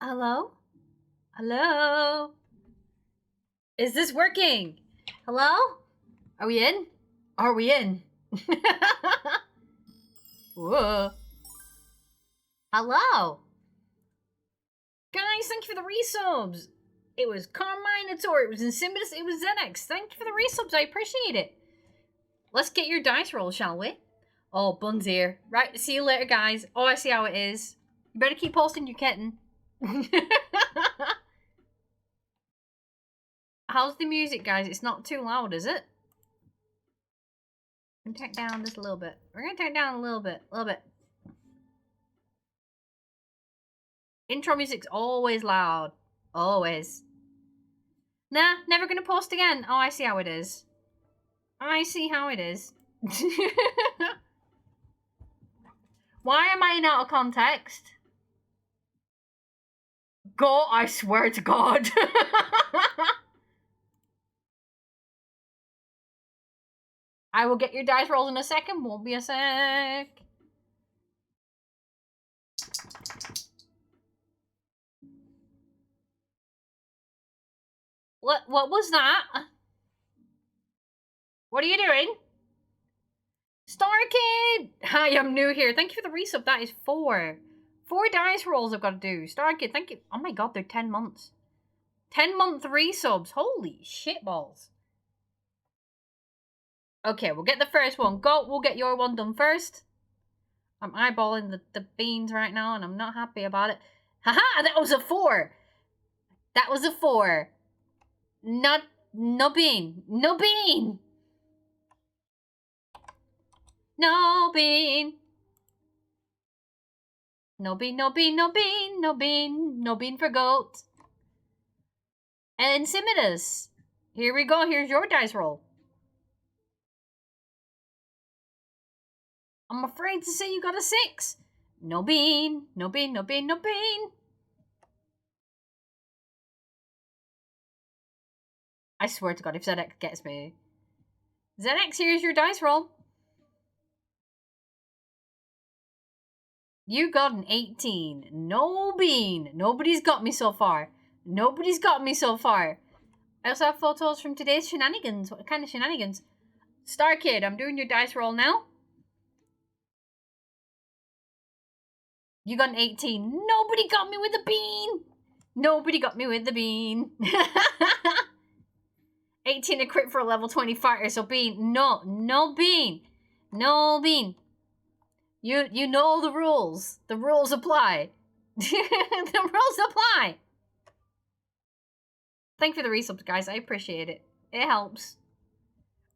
Hello? Hello? Is this working? Hello? Are we in? Are we in? Whoa. Hello? Guys, thank you for the resubs. It was Carminator, it was Insidious, it was Zenex. Thank you for the resubs, I appreciate it. Let's get your dice roll, shall we? Oh, Bun's here. Right, see you later, guys. Oh, I see how it is. You better keep posting your kitten. How's the music, guys? It's not too loud, is it? I'm gonna turn it down just a little bit. We're gonna turn it down a little bit. Intro music's always loud. Always. Nah, never gonna post again. Oh, I see how it is. I see how it is. Why am I in out of context? God, I swear to God. I will get your dice rolls in a second. Won't be a sec. What was that? What are you doing? Star Kid! Hi, I'm new here. Thank you for the resub. That is 4. 4 dice rolls I've got to do. Star Kid, thank you. Oh my god, they're 10 months. 10-month resubs. Holy shitballs. Okay, we'll get the first one. Go, we'll get your one done first. I'm eyeballing the beans right now and I'm not happy about it. Haha, that was a 4. That was a 4. No bean. No bean. No bean. No bean, no bean, no bean, no bean, no bean for goat. And Simidas. Here we go. Here's your dice roll. I'm afraid to say you got a 6. No bean, no bean, no bean, no bean. I swear to God, if ZX gets me. ZX, here's your dice roll. You got an 18. No bean. Nobody's got me so far. Nobody's got me so far. I also have photos from today's shenanigans. What kind of shenanigans? Star Kid, I'm doing your dice roll now. You got an 18. Nobody got me with a bean. Nobody got me with the bean. 18 a crit for a level 20 fighter, so bean. No bean. No bean. You know the rules. The rules apply. The rules apply. Thank you for the resubs, guys. I appreciate it. It helps.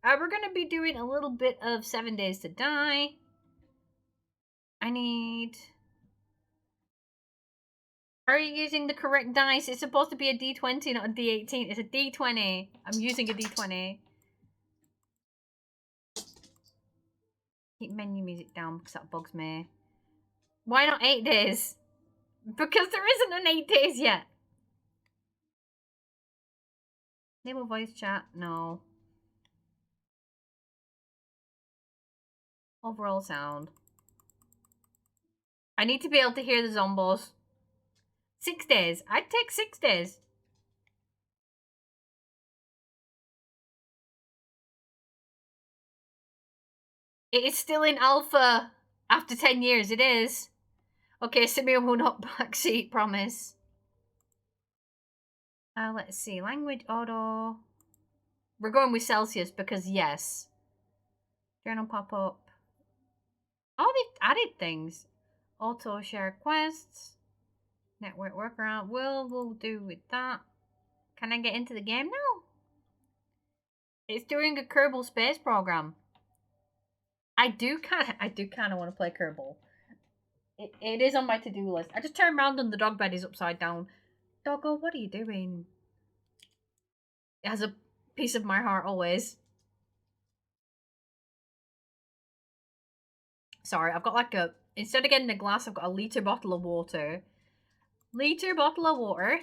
We're gonna be doing a little bit of 7 Days to Die. I need... Are you using the correct dice? It's supposed to be a D20, not a D18. It's a D20. I'm using a D20. Keep menu music down because that bugs me. Why not 8 days? Because there isn't an 8 days yet. Enable voice chat? No. Overall sound. I need to be able to hear the zombos. 6 days. I'd take 6 days. It is still in alpha. After 10 years, it is. Okay, Simeon will not backseat, promise. Let's see. Language auto. We're going with Celsius because yes. Journal pop-up. Oh, they've added things. Auto share quests. Network workaround. We'll do with that. Can I get into the game now? It's doing a Kerbal Space Program. I do kind of want to play Kerbal. It is on my to-do list. I just turned around and the dog bed is upside down. Doggo, what are you doing? It has a piece of my heart always. Sorry, I've got like a... Instead of getting a glass, I've got a litre bottle of water. Litre bottle of water.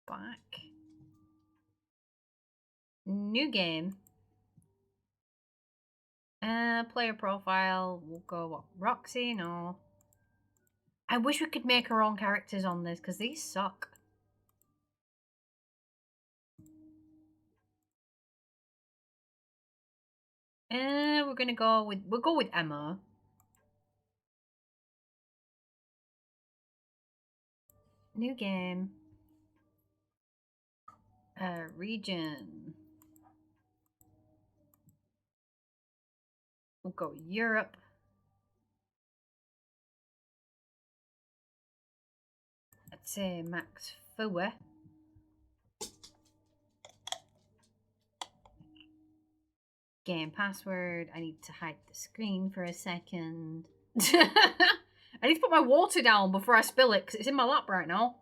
Back. New game. Player profile. We'll go what? Roxy? No. I wish we could make our own characters on this, because these suck. We'll go with Emma. New game. Region. We'll go Europe. Let's say max 4. Game password. I need to hide the screen for a second. I need to put my water down before I spill it because it's in my lap right now.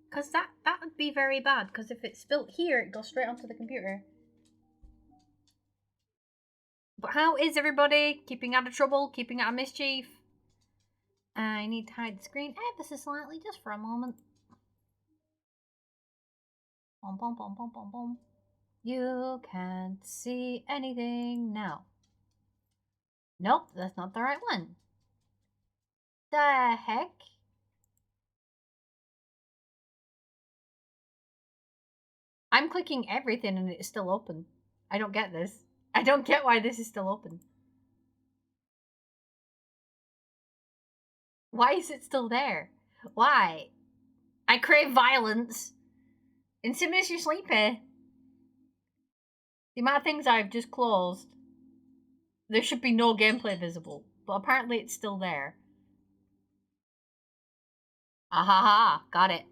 Because that would be very bad, because if it's spilt here, it goes straight onto the computer. But how is everybody? Keeping out of trouble? Keeping out of mischief? I need to hide the screen ever so slightly, just for a moment. Bom, bom, bom, bom, bom, bom. You can't see anything now. Nope, that's not the right one. The heck? I'm clicking everything and it's still open. I don't get this. I don't get why this is still open. Why is it still there? Why? I crave violence. And soon as you're sleepy. The amount of things I've just closed. There should be no gameplay visible. But apparently it's still there. Ahaha, got it.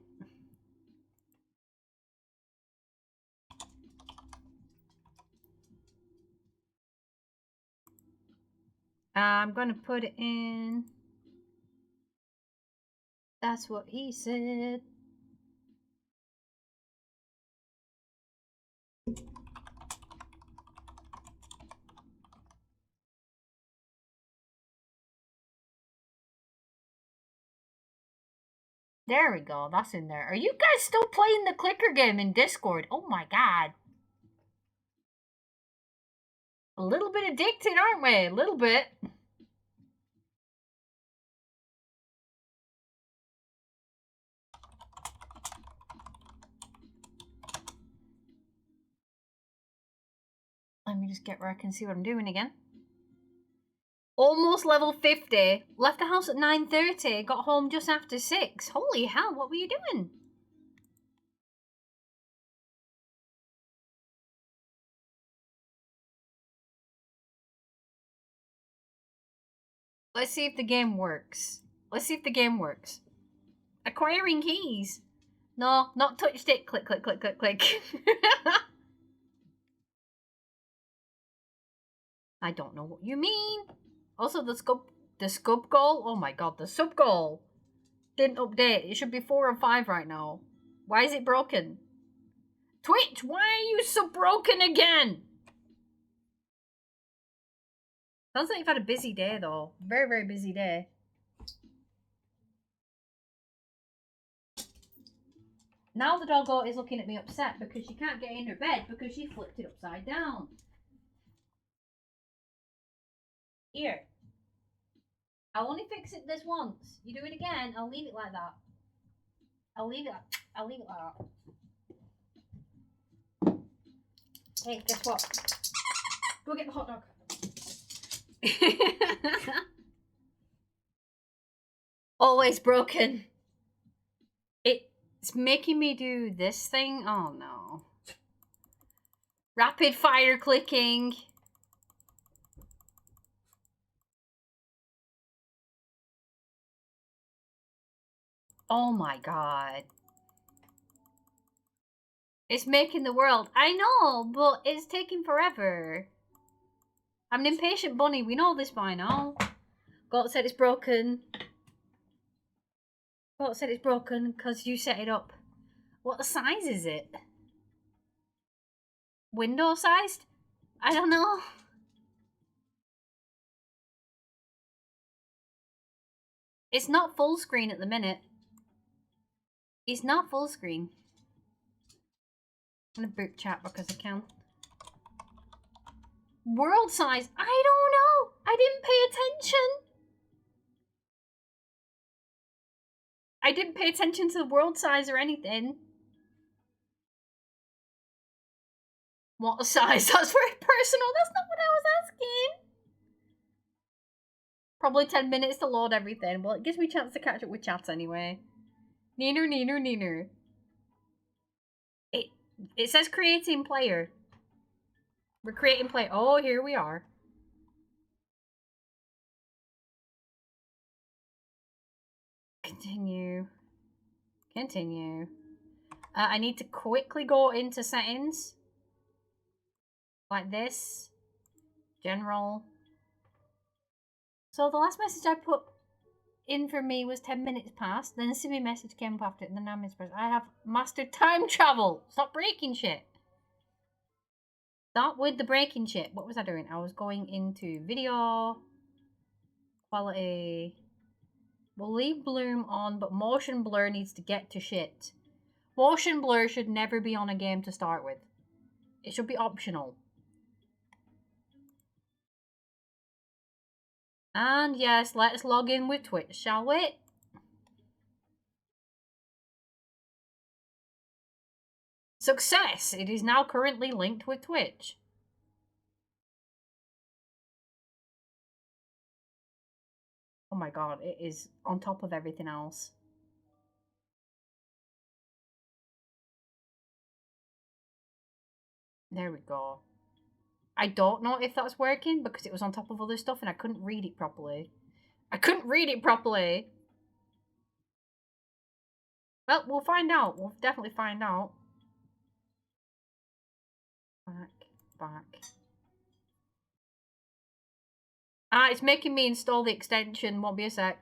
I'm gonna put it in. That's what he said. There we go, that's in there. Are you guys still playing the clicker game in Discord? Oh my god. A little bit addicted, aren't we? A little bit. Let me just get where I can see what I'm doing again. Almost level 50. Left the house at 9:30. Got home just after 6. Holy hell, what were you doing? Let's see if the game works. Let's see if the game works. Acquiring keys. No, not touch stick. Click, click, click, click, click. I don't know what you mean. Also, the scope goal. Oh my god, the sub goal didn't update. It should be 4 or 5 right now. Why is it broken? Twitch, why are you so broken again? Sounds like you've had a busy day though. Very, very busy day. Now the doggo is looking at me upset because she can't get in her bed because she flipped it upside down. Here. I'll only fix it this once. You do it again, I'll leave it like that. I'll leave it like that. Hey, guess what? Go get the hot dog. Always broken. It's making me do this thing. Oh no. Rapid fire clicking. Oh my god. It's making the world. I know, but it's taking forever. I'm an impatient bunny. We know this by now. God said it's broken. God said it's broken because you set it up. What size is it? Window sized? I don't know. It's not full screen at the minute. It's not full screen. I'm gonna boot chat because I can. World size? I don't know. I didn't pay attention. I didn't pay attention to the world size or anything. What size? That's very personal. That's not what I was asking. Probably 10 minutes to load everything. Well, it gives me a chance to catch up with chat anyway. Neener, neener, neener. It says creating player. We're creating player. Oh, here we are. Continue. Continue. I need to quickly go into settings. Like this. General. So the last message I put in for me was 10 minutes past. Then a simi message came up after it, and then 9 minutes past. I have mastered time travel. Stop breaking shit. Stop with the breaking shit. What was I doing? I was going into video. Quality. We'll leave bloom on, but motion blur needs to get to shit. Motion blur should never be on a game to start with. It should be optional. And yes, let's log in with Twitch, shall we? Success! It is now currently linked with Twitch. Oh my god, it is on top of everything else. There we go. I don't know if that's working because it was on top of other stuff and I couldn't read it properly. Well, we'll find out. We'll definitely find out. Back. Ah, it's making me install the extension. Won't be a sec.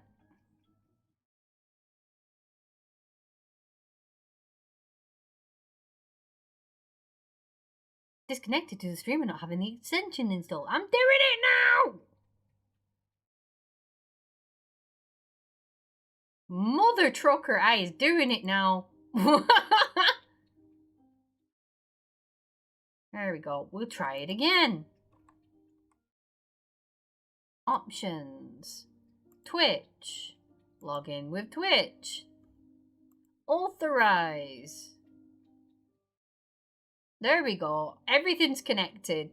Disconnected to the stream and not having the extension installed. I'm doing it now! Mother trucker, I is doing it now. There we go. We'll try it again. Options. Twitch. Log in with Twitch. Authorize. There we go. Everything's connected.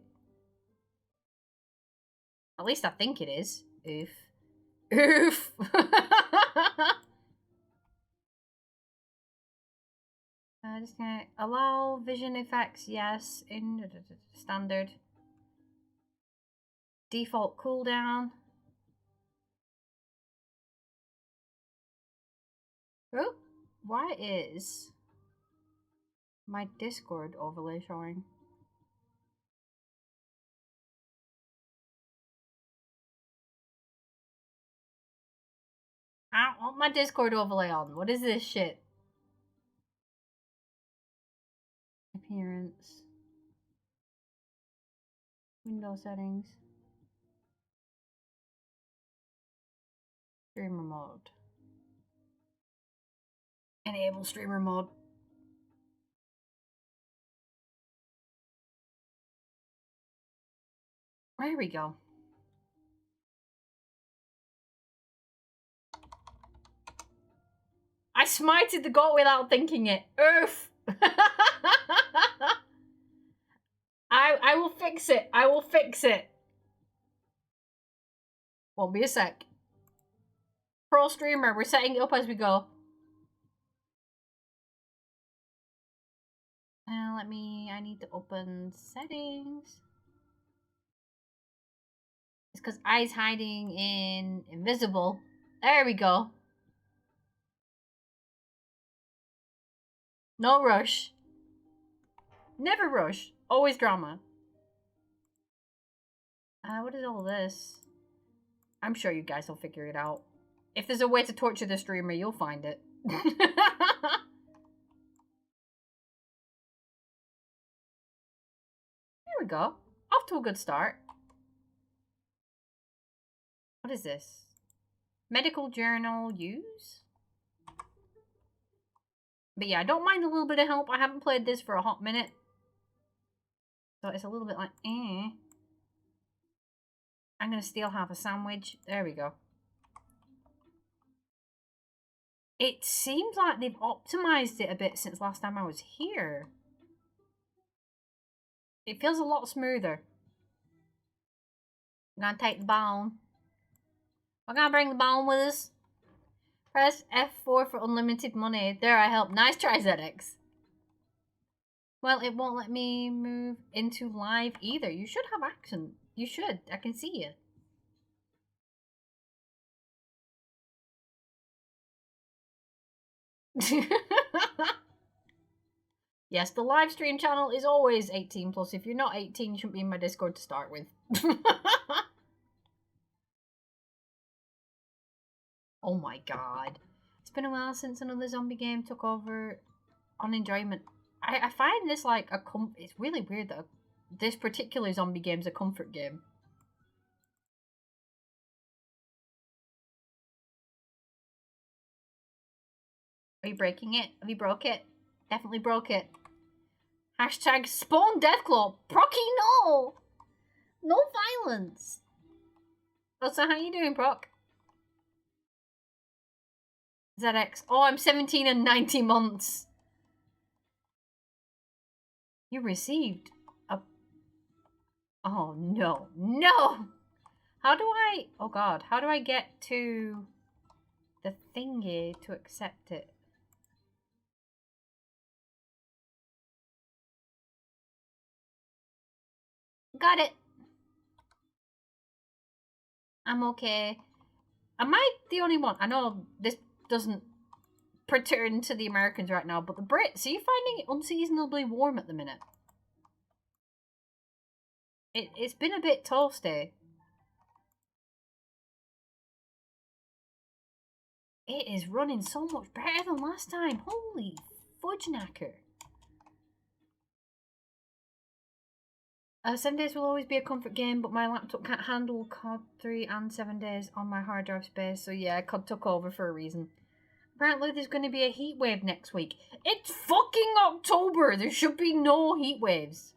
At least I think it is. Oof. Oof. Just gonna allow vision effects. Yes. In standard. Default cooldown. Oh, why is my Discord overlay showing? I don't want my Discord overlay on. What is this shit? Appearance. Window settings. Streamer mode. Enable streamer mode. There we go. I smited the goat without thinking it. Oof. I will fix it. I will fix it. Won't be a sec. Pro streamer, we're setting it up as we go. I need to open settings. It's because I's hiding in invisible. There we go. No rush. Never rush. Always drama. What is all this? I'm sure you guys will figure it out. If there's a way to torture the streamer, you'll find it. Here we go. Off to a good start. What is this? Medical journal use? But yeah, I don't mind a little bit of help. I haven't played this for a hot minute. So it's a little bit like, eh. I'm going to steal half a sandwich. There we go. It seems like they've optimized it a bit since last time I was here. It feels a lot smoother. I'm gonna take the bone. We're gonna bring the bone with us. Press F4 for unlimited money. There, I help. Nice try, ZX. Well, it won't let me move into live either. You should have action. You should. I can see you. Yes, the live stream channel is always 18 plus. If you're not 18, you shouldn't be in my Discord to start with. Oh my god. It's been a while since another zombie game took over on enjoyment. I find this like it's really weird that this particular zombie game's a comfort game. Are you breaking it? Have you broke it? Definitely broke it. Hashtag spawn deathclaw. Procky, no! No violence. Oh, so how you doing, Proc? ZX. Oh, I'm 17 and 90 months. You received a... Oh, no. No! How do I... Oh, God. How do I get to the thingy to accept it? Got it. I'm okay. Am I the only one? I know this doesn't pertain to the Americans right now, but the Brits, are you finding it unseasonably warm at the minute? It's been a bit toasty. It is running so much better than last time. Holy fudge knacker. 7 days will always be a comfort game, but my laptop can't handle COD 3 and 7 days on my hard drive space, so yeah, COD took over for a reason. Apparently there's going to be a heat wave next week. It's fucking October! There should be no heat waves.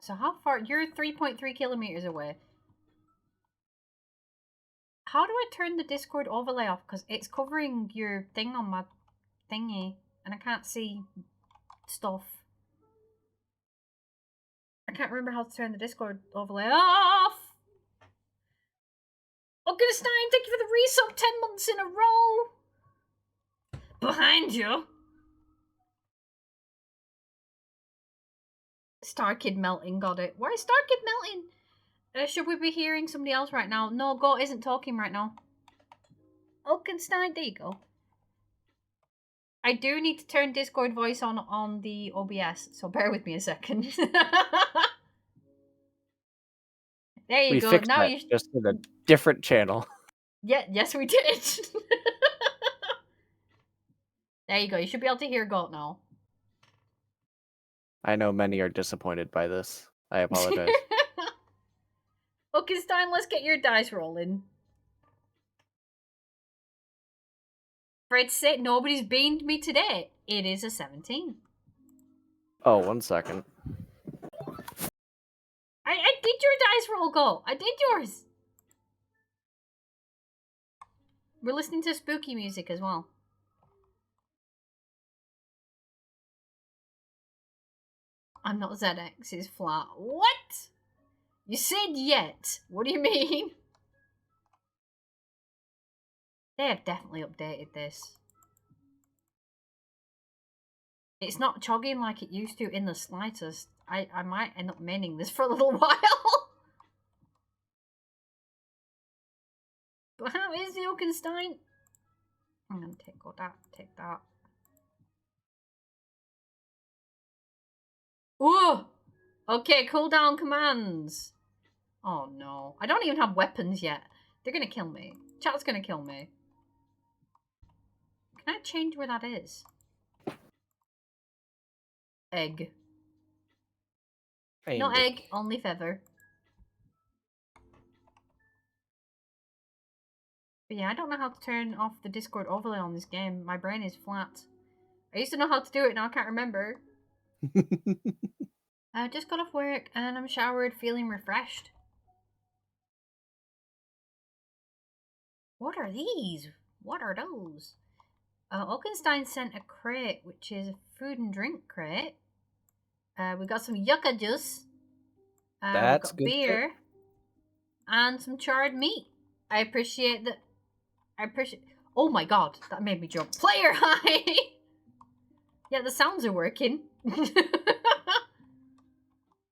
So how far? You're 3.3 kilometers away. How do I turn the Discord overlay off? Because it's covering your thing on my thingy, and I can't see stuff. I can't remember how to turn the Discord overlay off! Augenstein, thank you for the resub 10 months in a row! Behind you! Starkid melting, got it. Why is Starkid melting? Should we be hearing somebody else right now? No, Goat isn't talking right now. Augenstein, there you go. I do need to turn Discord voice on the OBS, so bear with me a second. There you go. Fixed now that you just in a different channel. Yeah, yes we did. There you go. You should be able to hear Goat now. I know many are disappointed by this. I apologize. Okay, Stein, let's get your dice rolling. Fred said nobody's beamed me today. It is a 17. Oh, 1 second. I did your dice roll, Goat. I did yours. We're listening to spooky music as well. I'm not ZX, it's flat. What? You said yet. What do you mean? They have definitely updated this. It's not chugging like it used to in the slightest. I might end up maining this for a little while. But how is the Augenstein? I'm gonna take that. Ooh! Okay, cooldown commands. Oh no. I don't even have weapons yet. They're gonna kill me. Chat's gonna kill me. Can I change where that is? Egg. No egg, only feather. But yeah, I don't know how to turn off the Discord overlay on this game. My brain is flat. I used to know how to do it, now I can't remember. I just got off work and I'm showered, feeling refreshed. What are these? What are those? Oakenstein sent a crate, which is a food and drink crate. We got some yucca juice. We've That's got good shit. beer. And some charred meat. I appreciate that. Oh my god, that made me jump. Player high! Yeah, the sounds are working.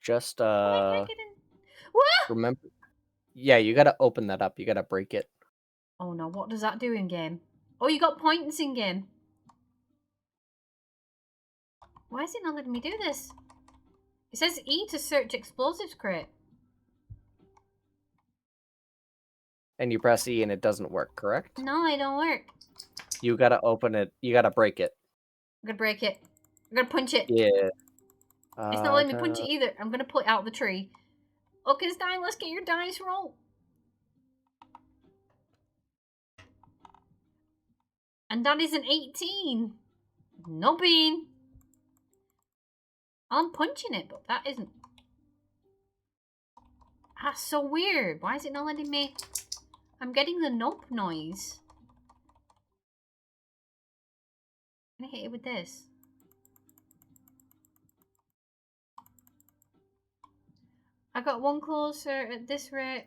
Just, Can I get in? What? remember... Yeah, you gotta open that up. You gotta break it. Oh no, what does that do in game? Oh, you got points in game. Why is it not letting me do this? It says E to search explosives crate. And you press E and it doesn't work, correct? No, it don't work. You gotta open it. You gotta break it. I'm gonna break it. I'm gonna punch it. Yeah. It's not letting me punch it either. I'm gonna pull it out of the tree. Oakenstein, let's get your dice roll. And that is an 18. No bean. I'm punching it, but that isn't. That's so weird. Why is it not letting me? I'm getting the nope noise. Can I hit it with this? I got one closer at this rate.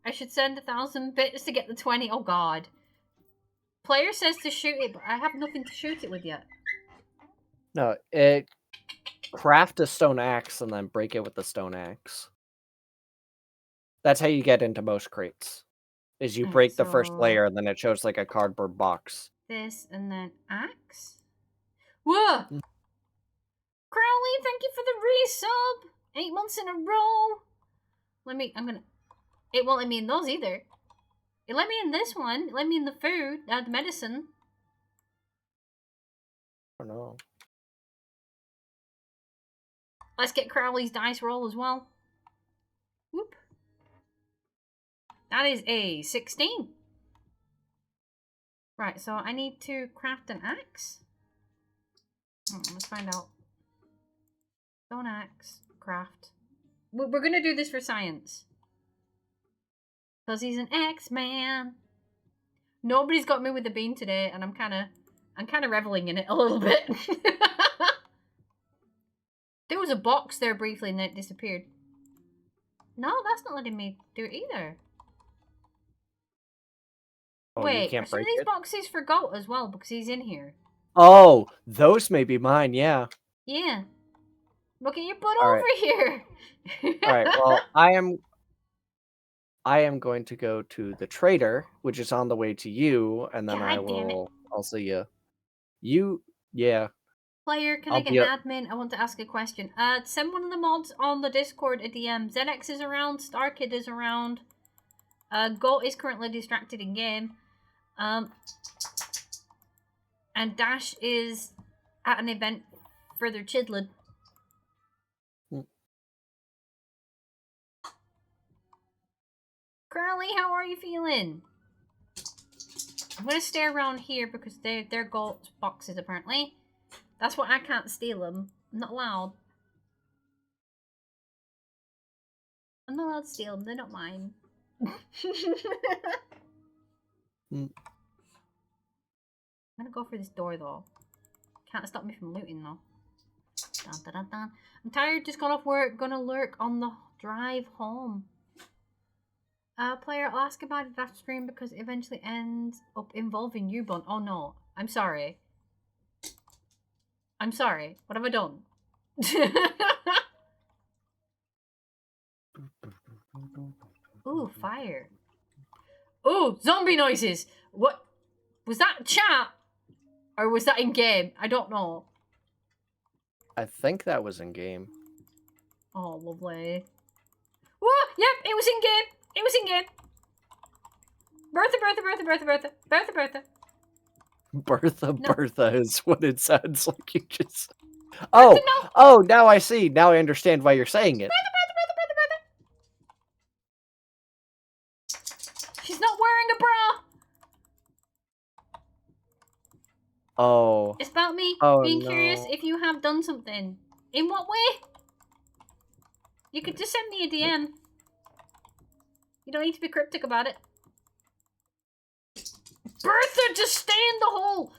I should send 1,000 bits to get the 20. Oh god. Player says to shoot it, but I have nothing to shoot it with yet. No, craft a stone axe and then break it with the stone axe. That's how you get into most crates. Is you break the first layer and then it shows like a cardboard box. This and then axe. Whoa! Crowley, thank you for the resub. 8 months in a row. It won't let me in those either. It let me in this one. It let me in the food, the medicine. I don't know. Let's get Crowley's dice roll as well. Whoop. That is a 16. Right, so I need to craft an axe. Let's find out. Stone axe, craft. We're gonna do this for science. Because he's an X-Man. Nobody's got me with the bean today, and I'm kind of reveling in it a little bit. There was a box there briefly, and then it disappeared. No, that's not letting me do it either. Oh, wait, you are can't some of break these it? boxes for Goat as well? Because he's in here. Oh, those may be mine, yeah. Yeah. Look at your butt All over right. here. All right, well, I am going to go to the trader, which is on the way to you, and then God damn it. I'll see you. Yeah. Player, can I'll I get be an up. admin? I want to ask a question. Send one of the mods on the Discord a DM. ZX is around, StarKid is around. Goat is currently distracted in game. And Dash is at an event further chidled. Curly, how are you feeling? I'm gonna stay around here because they're Goat boxes apparently. That's why I can't steal them. I'm not allowed. I'm not allowed to steal them. They're not mine. I'm gonna go for this door though. Can't stop me from looting though. Dun, dun, dun, dun. I'm tired, just got off work, gonna lurk on the drive home. Player, I'll ask about it after stream because it eventually ends up involving you, Bun. Oh no, I'm sorry. I'm sorry. What have I done? Ooh, fire. Ooh, zombie noises! What? Was that chat? Or was that in game? I don't know. I think that was in game. Oh, lovely. Whoa! Yep, it was in game. It was in game. Bertha. Bertha is what it sounds like you just... Oh! No. Oh, now I see. Now I understand why you're saying it. Bertha. She's not wearing a bra. Oh. It's about me being curious if you have done something. In what way? You could just send me a DM. You don't need to be cryptic about it. Bertha, just stay in the hole!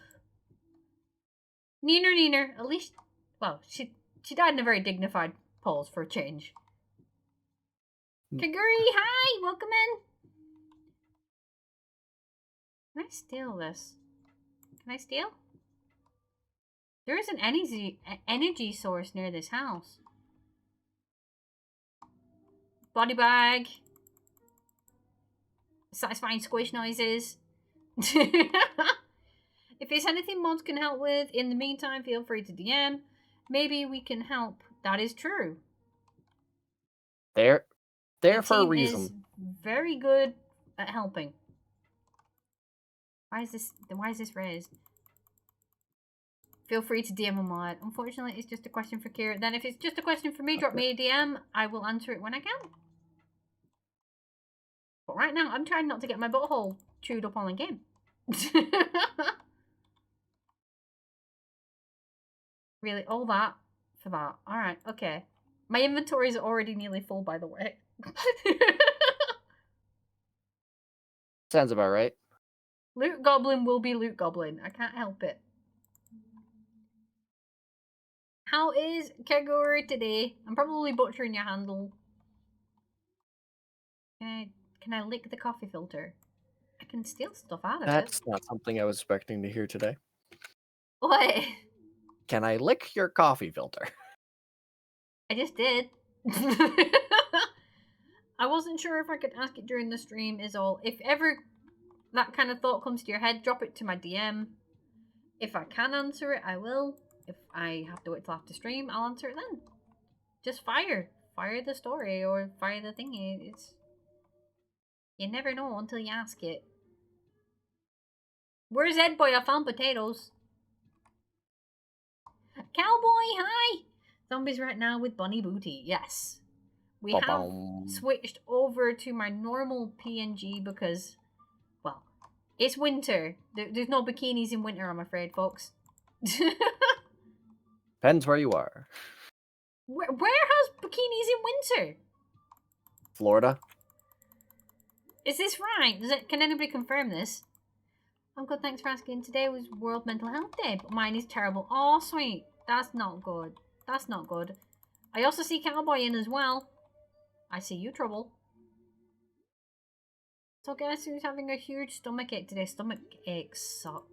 Neener. At least, well, she died in a very dignified pose for a change. Kaguri, hi! Welcome in! Can I steal this? Can I steal? There is an energy source near this house. Body bag. Satisfying squish noises. If there's anything mods can help with, in the meantime, feel free to DM. Maybe we can help. That is true. They're The for a team reason. is very good at helping. Why is this raised? Feel free to DM a mod. Unfortunately, it's just a question for Kira. Then if it's just a question for me, drop me a DM. I will answer it when I can. But right now, I'm trying not to get my butthole chewed up on a game. Really? All that for that? Alright, okay. My inventory is already nearly full, by the way. Sounds about right. Loot Goblin will be Loot Goblin. I can't help it. How is Kaguri today? I'm probably butchering your handle. Can I lick the coffee filter? I can steal stuff out of That's it. not something I was expecting to hear today. What? Can I lick your coffee filter? I just did. I wasn't sure if I could ask it during the stream is all. If ever that kind of thought comes to your head, drop it to my DM. If I can answer it, I will. If I have to wait till after stream, I'll answer it then. Just fire the story or fire the thingy. You never know until you ask it. Where's Ed Boy? I found potatoes. Cowboy, hi! Zombies right now with Bunny Booty. Yes. We have switched over to my normal PNG because, well, it's winter. There's no bikinis in winter, I'm afraid, folks. Depends where you are. Where has bikinis in winter? Florida. Is this right? Can anybody confirm this? I'm good, thanks for asking. Today was World Mental Health Day, but mine is terrible. Oh, sweet. That's not good. That's not good. I also see Cowboy in as well. I see you, Trouble. So guess who's having a huge stomach ache today? Stomach aches suck.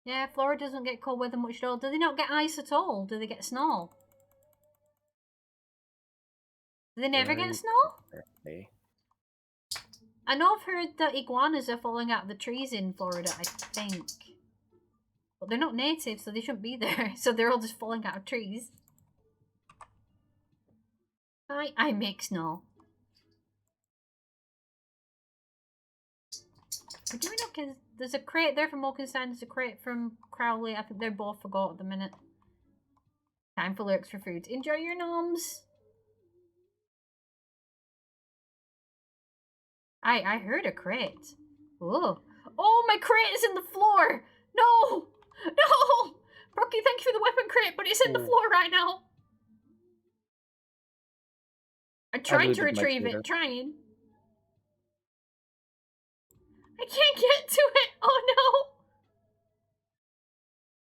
Yeah, Florida doesn't get cold weather much at all. Do they not get ice at all? Do they get snow? Do they never get snow? I know I've heard that iguanas are falling out of the trees in Florida, I think. But they're not native, so they shouldn't be there. So they're all just falling out of trees. I make snow. We're doing okay. There's a crate there from Oakenstein. There's a crate from Crowley. I think they're both forgot at the minute. Time for lurks for food. Enjoy your noms. I heard a crate. Oh, my crate is in the floor. No, Brookie, thank you for the weapon crate, but it's in the floor right now. I tried to retrieve it, trying. I can't get to it. Oh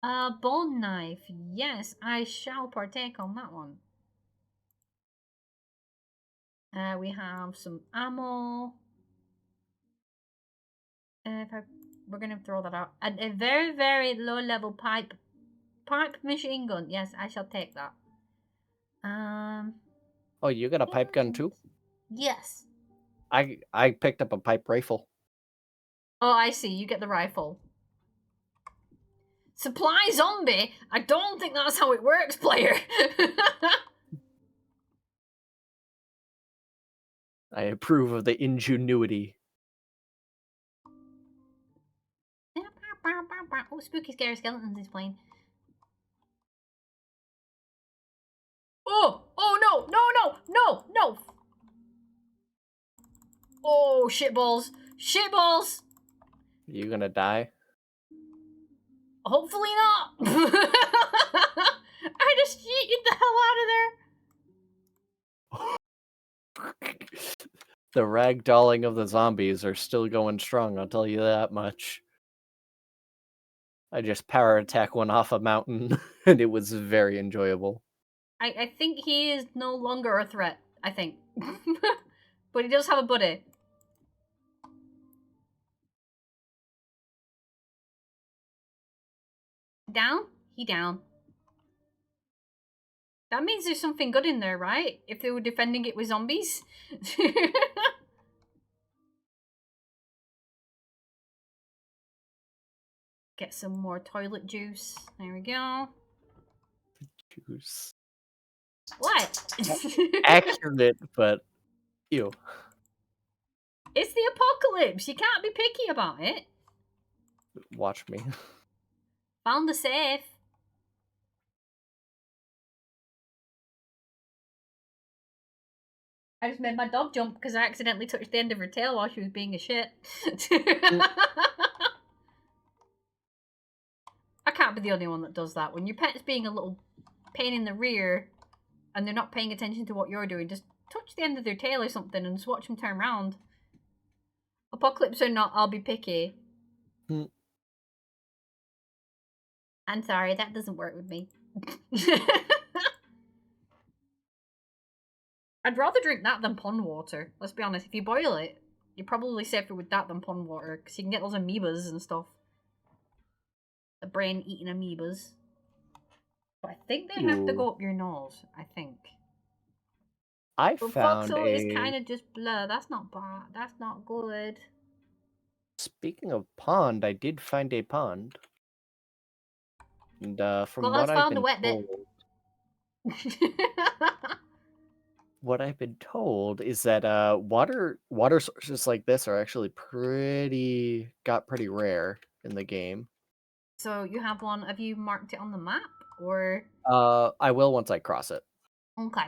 no. Bone knife. Yes, I shall partake on that one. We have some ammo. We're gonna throw that out. And a very, very low level pipe machine gun. Yes, I shall take that. Oh, you got a pipe gun too? Yes. I picked up a pipe rifle. Oh, I see. You get the rifle. Supply zombie? I don't think that's how it works, player. I approve of the ingenuity. Oh, spooky scary skeletons is playing. Oh no. Oh, shitballs. You gonna die? Hopefully not. I just yeeted the hell out of there. The ragdolling of the zombies are still going strong, I'll tell you that much. I just power attack one off a mountain, and it was very enjoyable. I think he is no longer a threat, I think. But he does have a buddy. Down? He down. That means there's something good in there, right? If they were defending it with zombies. Get some more toilet juice. There we go. Juice. What? Accurate, but ew. It's the apocalypse. You can't be picky about it. Watch me. Found the safe. I just made my dog jump because I accidentally touched the end of her tail while she was being a shit. I can't be the only one that does that. When your pet's being a little pain in the rear and they're not paying attention to what you're doing, just touch the end of their tail or something and just watch them turn around. Apocalypse or not, I'll be picky. I'm sorry, that doesn't work with me. I'd rather drink that than pond water. Let's be honest, if you boil it, you're probably safer with that than pond water because you can get those amoebas and stuff. The brain eating amoebas. But I think they have to go up your nose, I think. I But found Foxhole a... is kind of just blur. That's not bad. That's not good. Speaking of pond, I did find a pond. And from Well, what let's I've found the been wet bit. told... What I've been told is that water sources like this are actually got pretty rare in the game. So you have one. Have you marked it on the map or? I will once I cross it. Okay.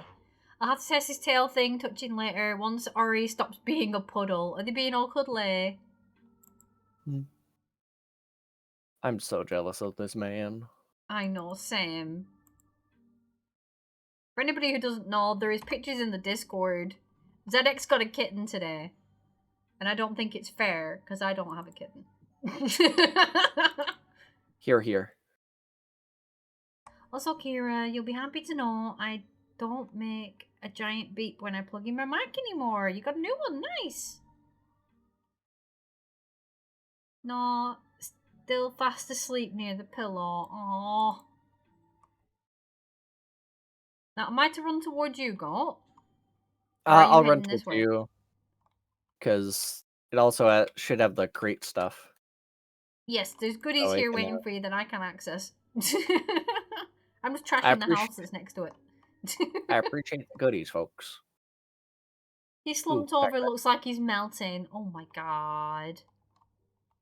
I'll have to test his tail thing, touching later. Once Ori stops being a puddle. Are they being all cuddly? I'm so jealous of this man. I know, same. For anybody who doesn't know, there is pictures in the Discord. ZX got a kitten today. And I don't think it's fair, because I don't have a kitten. Here. Also, Kira, you'll be happy to know I don't make a giant beep when I plug in my mic anymore. You got a new one, nice. No, still fast asleep near the pillow. Aww. Now, am I to run towards you, Goat? I'll run towards you. Because it also should have the crate stuff. Yes, there's goodies here waiting for you that I can access. I'm just trashing the house that's next to it. I appreciate the goodies, folks. He slumped over, looks like he's melting. Oh my god.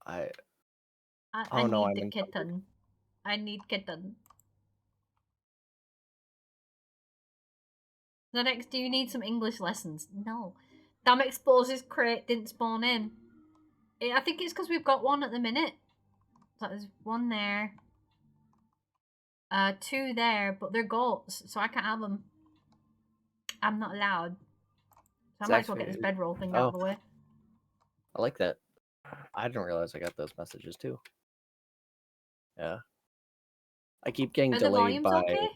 I need the kitten. I need kitten. The next, do you need some English lessons? No. Damn exposes crate didn't spawn in. I think it's because we've got one at the minute. So there's one there. Two there, but they're goats, so I can't have them. I'm not allowed. So I might as well get this bedroll thing out of the way. I like that. I didn't realize I got those messages too. Yeah. I keep getting delayed by... Okay?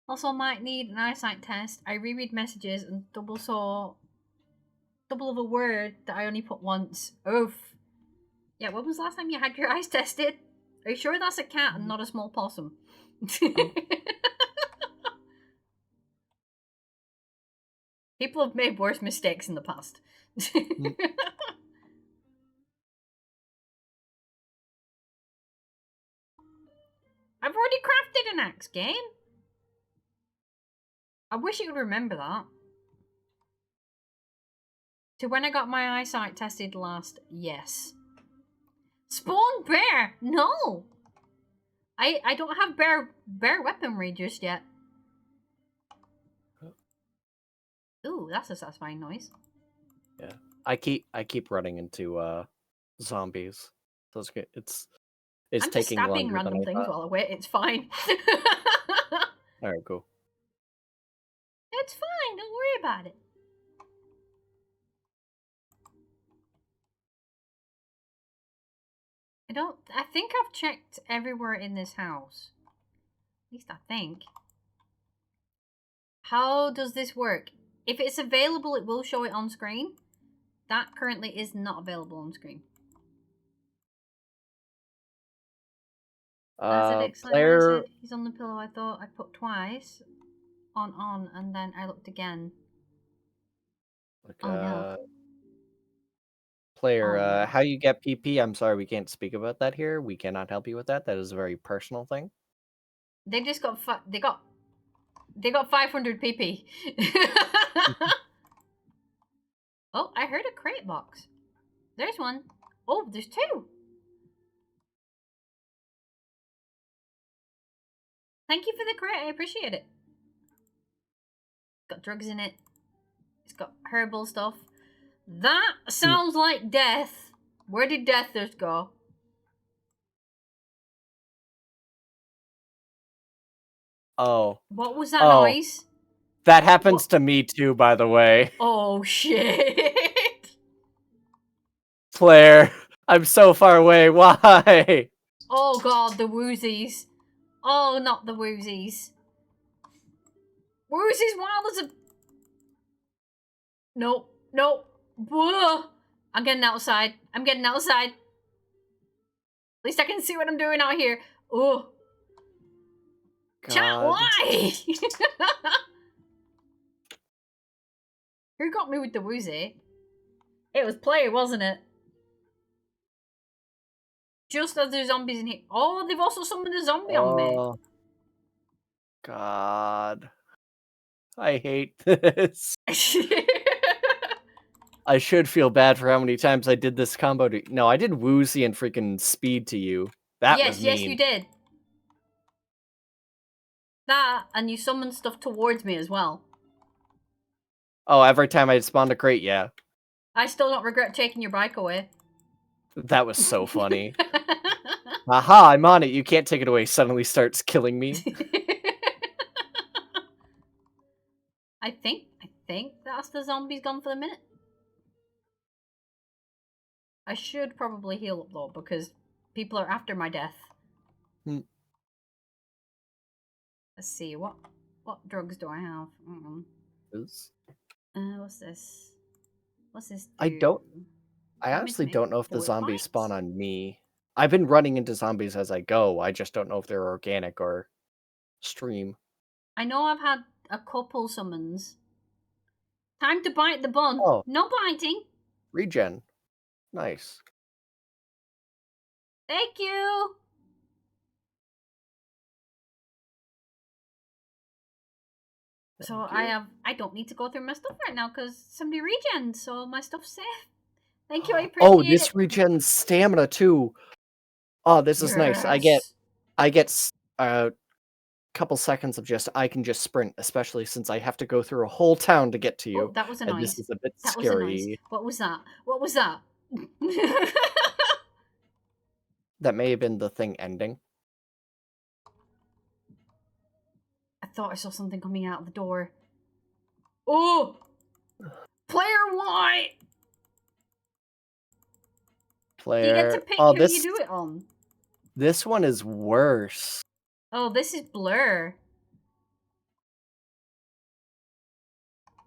Also might need an eyesight test. I reread messages and double of a word that I only put once. Oof. Yeah, when was the last time you had your eyes tested? Are you sure that's a cat and not a small possum? People have made worse mistakes in the past. I've already crafted an axe, game. I wish you would remember that. To when I got my eyesight tested last, yes. Spawn bear! No! I don't have bear weaponry just yet. Ooh, that's a satisfying noise. Yeah. I keep running into zombies. So it's I'm just taking stabbing longer than random I things thought. while I wait. It's fine. Alright, cool. It's fine. Don't worry about it. I think I've checked everywhere in this house. At least I think. How does this work? If it's available, it will show it on screen. That currently is not available on screen. As it excellent when I Player said he's on the pillow, I thought I put twice on, and then I looked again. Oh no. player, Oh no. how you get PP? I'm sorry, we can't speak about that here. We cannot help you with that. That is a very personal thing. They just got they got 500 PP. Oh, I heard a crate box. There's one. Oh, there's two. Thank you for the crate. I appreciate it. It's got drugs in it. It's got herbal stuff. That sounds like death. Where did death just go? Oh. What was that Oh. noise? That happens to me too, by the way. Oh shit. Player, I'm so far away. Why? Oh god, the woozies. Oh, not the woozies. Woozies wild as a... Nope. Nope. Whoa. I'm getting outside. I'm getting outside. At least I can see what I'm doing out here. Oh. Chat, why? Who got me with the woozy? It was player, wasn't it? Just as there's zombies in here. Oh, they've also summoned a zombie on me. Oh. God. I hate this. I should feel bad for how many times I did this combo to... No, I did woozy and freaking speed to you. That was mean. Yes, you did. That, and you summoned stuff towards me as well. Oh, every time I spawned a crate, yeah. I still don't regret taking your bike away. That was so funny. Aha, I'm on it. You can't take it away. Suddenly starts killing me. I think that's the zombies gone for the minute. I should probably heal up though, because people are after my death. Let's see, what drugs do I have? What's this? What's this do? I honestly don't know if the zombies spawn on me. I've been running into zombies as I go. I just don't know if they're organic or stream. I know I've had a couple summons. Time to bite the bun. Oh. No biting. Regen. Nice. Thank you. So I don't need to go through my stuff right now because somebody regens, so my stuff's safe. Thank you, I appreciate it. Oh, this regens stamina too. Oh, this is nice. I get a couple seconds of I can just sprint, especially since I have to go through a whole town to get to you. Oh, that was a noise. This is a bit scary. What was that? What was that? That may have been the thing ending. I thought I saw something coming out of the door. Oh! Player white! Player... You get to pick who you do it on. This one is worse. Oh, this is blur.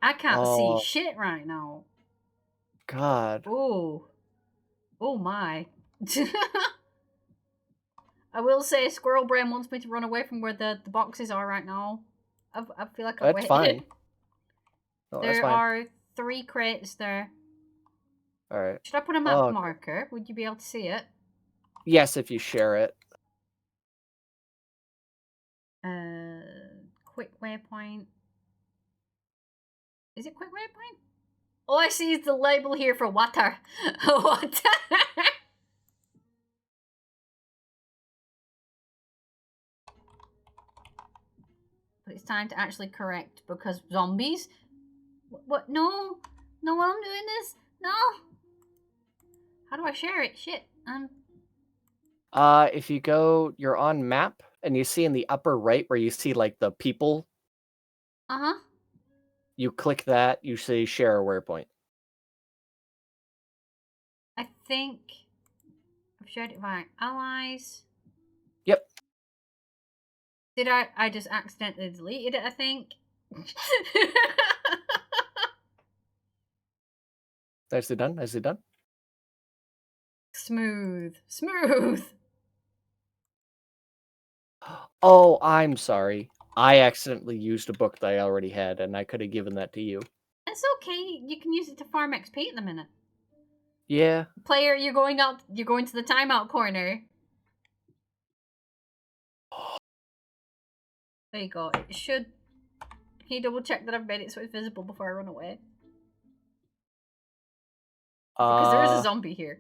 I can't see shit right now. God. Oh. Oh my. I will say Squirrel Brain wants me to run away from where the boxes are right now. I feel like I'm That's fine. No, there are 3 crates there. Alright. Should I put a map marker? Would you be able to see it? Yes, if you share it. Quick waypoint. Is it quick waypoint? All I see is the label here for water. Water. But it's time to actually correct because zombies. What? No, while I'm doing this, No. How do I share it? Shit. If you go, you're on map, and you see in the upper right where you see like the people. Uh-huh. You click that. You say share a waypoint. I think I've shared it via allies. Yep. Did I just accidentally deleted it, I think. Nicely done. Nicely done. Smooth. Smooth. Oh, I'm sorry. I accidentally used a book that I already had, and I could have given that to you. It's okay. You can use it to farm XP in a minute. Yeah. Player, you're going to the timeout corner. There you go. It should. Can you double check that I've made it so it's visible before I run away? Because there is a zombie here.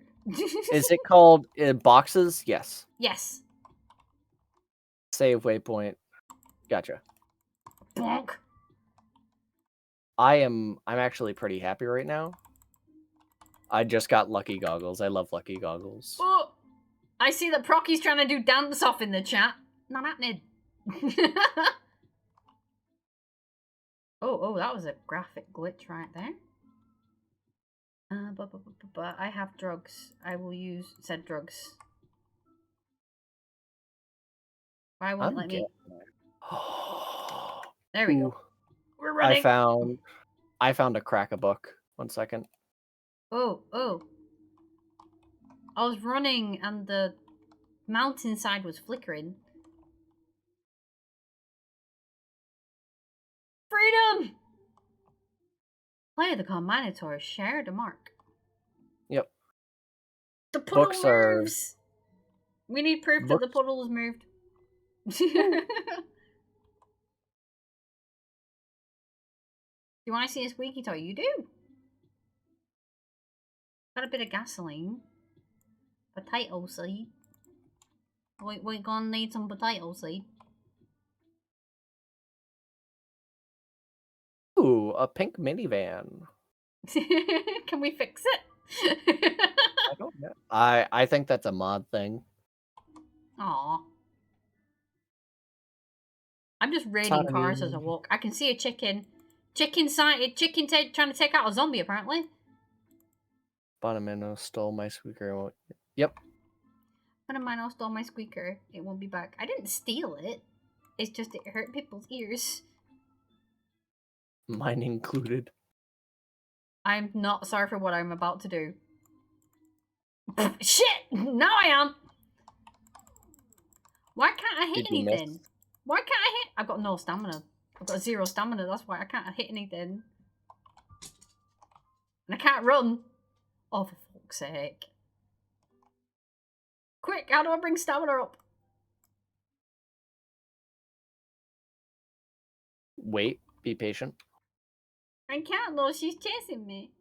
Is it called boxes? Yes. Yes. Save waypoint. Gotcha. Bonk. I'm actually pretty happy right now. I just got lucky goggles. I love lucky goggles. Oh, I see that Procky's trying to do dance off in the chat. Not happening. Oh, that was a graphic glitch right there. But I have drugs. I will use said drugs. Why won't let me? There we go. We're running. I found a crack a book. 1 second. Oh. I was running and the mountainside was flickering. Freedom! Player the Combinator shared a mark. Yep. The puddle Books moves! We need proof that the puddle is moved. Do you want to see a squeaky toy? You do. Got a bit of gasoline. Potato seed. We're gonna need some potato seed. Ooh, a pink minivan. Can we fix it? I don't know. I think that's a mod thing. Aw. I'm just raiding cars as I walk. I can see a chicken. Chicken trying to take out a zombie, apparently. Bonamino stole my squeaker. Yep. Bonamino stole my squeaker. It won't be back. I didn't steal it. It's just it hurt people's ears. Mine included. I'm not sorry for what I'm about to do. Shit! Now I am! Why can't I hit anything? Why can't I hit? I've got no stamina. I've got 0 stamina, that's why I can't hit anything. And I can't run. Oh, for fuck's sake. Quick, how do I bring stamina up? Wait, be patient. I can't though, she's chasing me.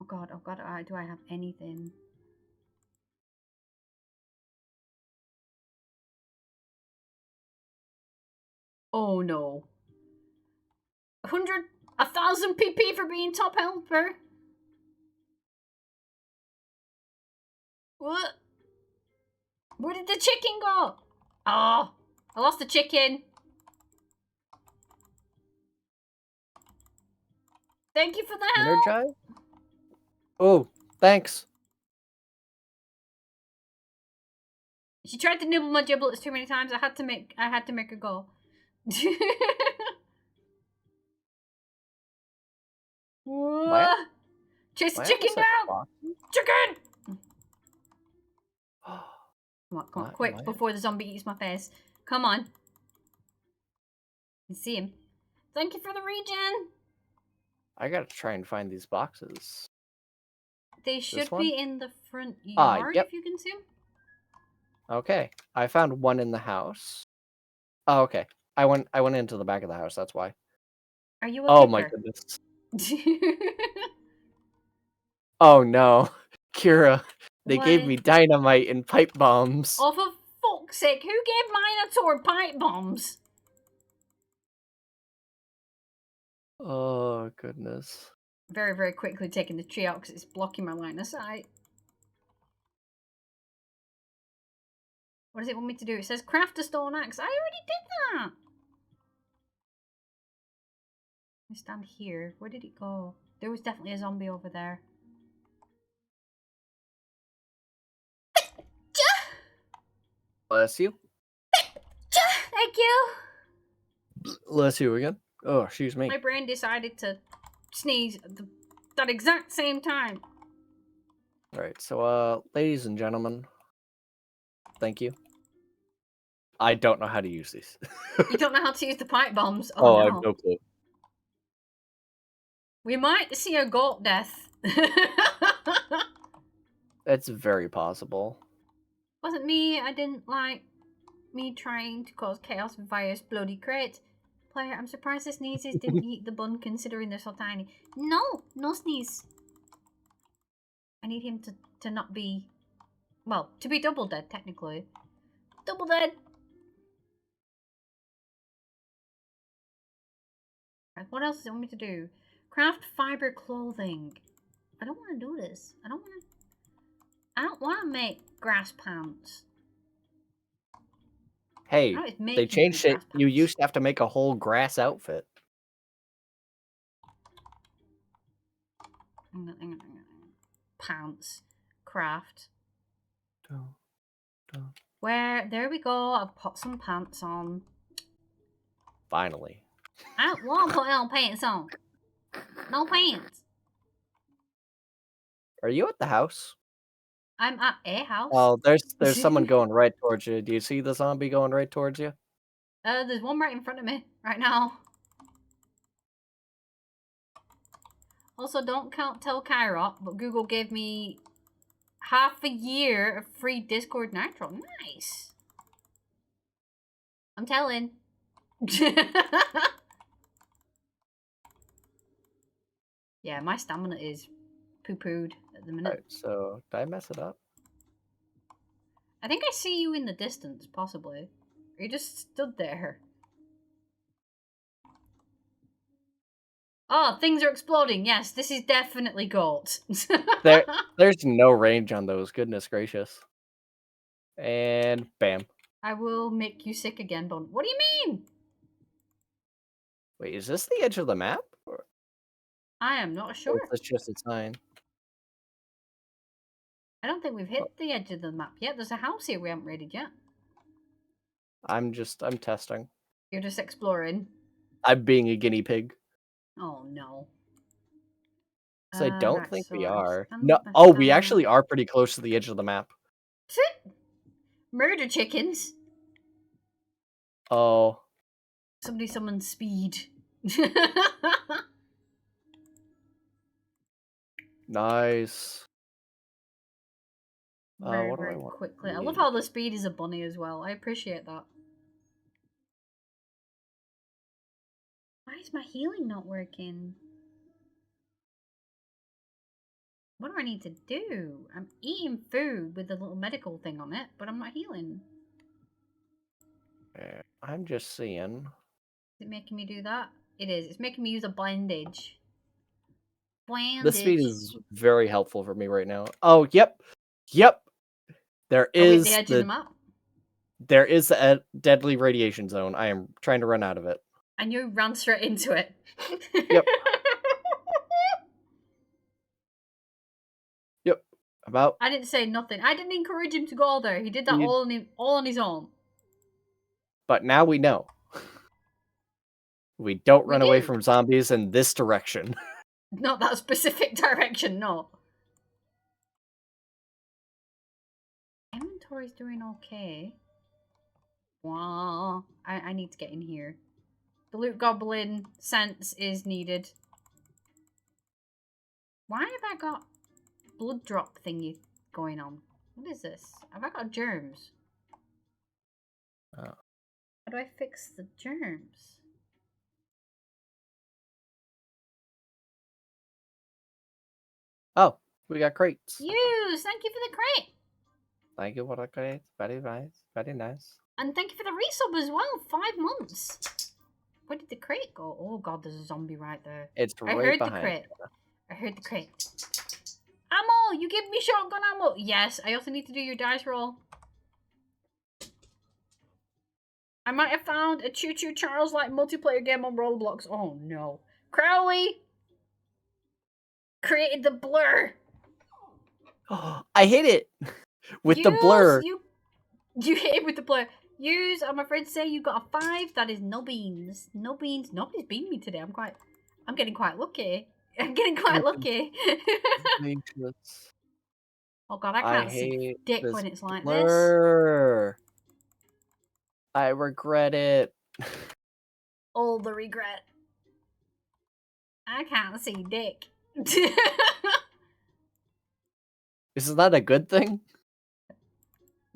Oh god, do I have anything? Oh no. 1,000 PP for being top helper. What? Where did the chicken go? Oh, I lost the chicken. Thank you for the help. Energize? Oh, thanks. She tried to nibble my giblets too many times. I had to make her go. Chase the chicken down! Chicken! Come on, quick, before the zombie eats my face. Come on. You see him. Thank you for the regen! I gotta try and find these boxes. They should be in the front yard, yep. if you can see them. Okay, I found one in the house. Oh, okay. I went into the back of the house, that's why. Are you a Oh my goodness. Oh no. Kira, they gave me dynamite and pipe bombs. Oh, for fuck's sake, who gave Minotaur pipe bombs? Oh, goodness. Very, very quickly taking the tree out because it's blocking my line of sight. What does it want me to do? It says craft a stone axe. I already did that. I stand here. Where did it go? There was definitely a zombie over there. Bless you. Thank you. Bless you again. Oh, excuse me. My brain decided to sneeze at that exact same time. Alright, so, ladies and gentlemen, thank you. I don't know how to use these. You don't know how to use the pipe bombs? Oh, Oh, I have no. no clue. We might see a goat death. It's very possible. Wasn't me. I didn't like me trying to cause chaos via this bloody crate. Player, I'm surprised the sneezes didn't eat the bun considering they're so tiny. No, no sneeze. I need him to not be, well, to be double dead, technically. Double dead. What else does it want me to do? Craft fiber clothing. I don't want to do this. I don't want to make grass pants. Hey, they changed it. You used to have to make a whole grass outfit. Hang on. Pants. Craft. Where? There we go. I've put some pants on. Finally. I don't want to put no pants on. No pants. Are you at the house? I'm at a house. Oh, there's someone going right towards you. Do you see the zombie going right towards you? There's one right in front of me right now. Also, don't tell Kyra, but Google gave me half a year of free Discord Nitro. Nice. I'm telling. Yeah, my stamina is poo-pooed at the minute. Alright, so did I mess it up? I think I see you in the distance, possibly. Or you just stood there. Oh, things are exploding. Yes, this is definitely gold. There's no range on those. Goodness gracious. And bam. I will make you sick again, Bun. What do you mean? Wait, is this the edge of the map? Or I am not is sure. this just a sign? I don't think we've hit the edge of the map yet. There's a house here we haven't raided yet. I'm testing. You're just exploring. I'm being a guinea pig. Oh no. So I don't Right, think so we I'm are. No. Oh, we actually are pretty close to the edge of the map. Murder chickens. Oh. Somebody summon speed. Nice. Very, What do I very want? quickly. I love how the speed is a bunny as well. I appreciate that. Why is my healing not working? What do I need to do? I'm eating food with the little medical thing on it, but I'm not healing. I'm just seeing. Is it making me do that? It is. It's making me use a bandage. The speed is very helpful for me right now. Oh, yep. Yep. There Are we at is the edge of the map? There is the deadly radiation zone. I am trying to run out of it. And you ran straight into it. Yep. Yep. About. I didn't say nothing. I didn't encourage him to go there. He did that all on his own. But now we know. We don't run away from zombies in this direction. Not that specific direction, no. Inventory's doing okay. Wow. I need to get in here. The loot goblin sense is needed. Why have I got blood drop thingy going on? What is this? Have I got germs? Oh. How do I fix the germs? Oh, we got crates. Use! Thank you for the crate! Thank you for the crate. Very nice. Very nice. And thank you for the resub as well. 5 months. Where did the crate go? Oh god, there's a zombie right there. It's I right heard the behind crate. you. I heard the crate. Ammo! You give me shotgun ammo! Yes, I also need to do your dice roll. I might have found a Choo Choo Charles-like multiplayer game on Roblox. Oh no. Crowley! Created the blur! I hit it! With the blur. You hit it with the blur. Use, I'm afraid to say you got a 5. That is no beans. No beans. Nobody's beaten me today. I'm getting quite lucky. I'm getting quite lucky. Oh god, I can't see dick when it's like blur. This. I regret it. All the regret. I can't see dick. Isn't that a good thing?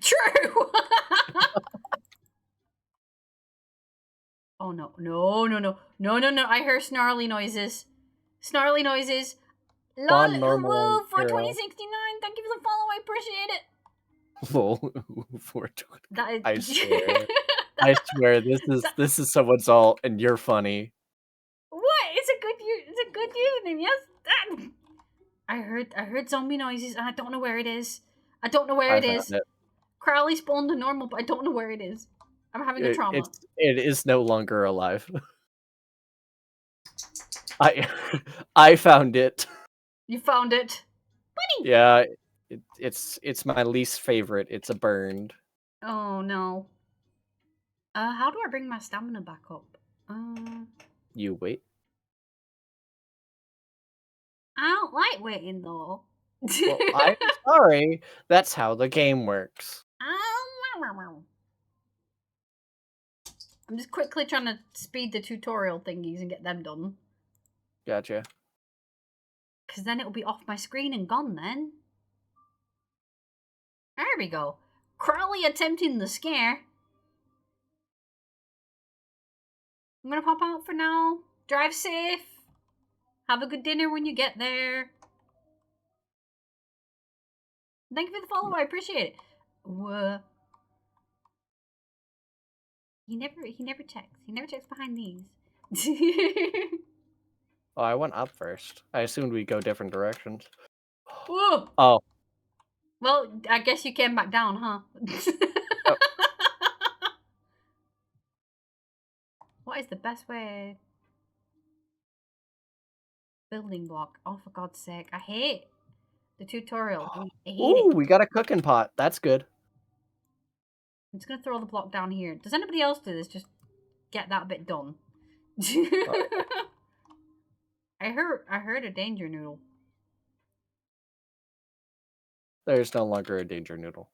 True! Oh no, no, no, no, no, no, no, I heard snarly noises. Snarly noises. LOL, woo, for 2069, thank you for the follow, I appreciate it. Lol, 420. I swear. I swear, this is someone's alt, and you're funny. What? It's a good username, yes? I heard zombie noises, and I don't know where it is. I don't know where it is. Crowley spawned a normal, but I don't know where it is. I'm having a trauma. It is no longer alive. I found it. You found it. Bunny! Yeah, it's my least favorite. It's a burned. Oh no. How do I bring my stamina back up? You wait. I don't like waiting though. Well, I'm sorry. That's how the game works. I'm just quickly trying to speed the tutorial thingies and get them done. Gotcha. Because then it'll be off my screen and gone then. There we go. Crowley attempting the scare. I'm gonna pop out for now. Drive safe. Have a good dinner when you get there. Thank you for the follow. I appreciate it. He never checks. He never checks behind these. Oh, I went up first. I assumed we'd go different directions. Whoa. Oh. Well, I guess you came back down, huh? Oh. What is the best way? Building block. Oh, for God's sake. I hate the tutorial. I hate it. We got a cooking pot. That's good. I'm just going to throw the block down here. Does anybody else do this? Just get that bit done. I heard a danger noodle. There's no longer a danger noodle.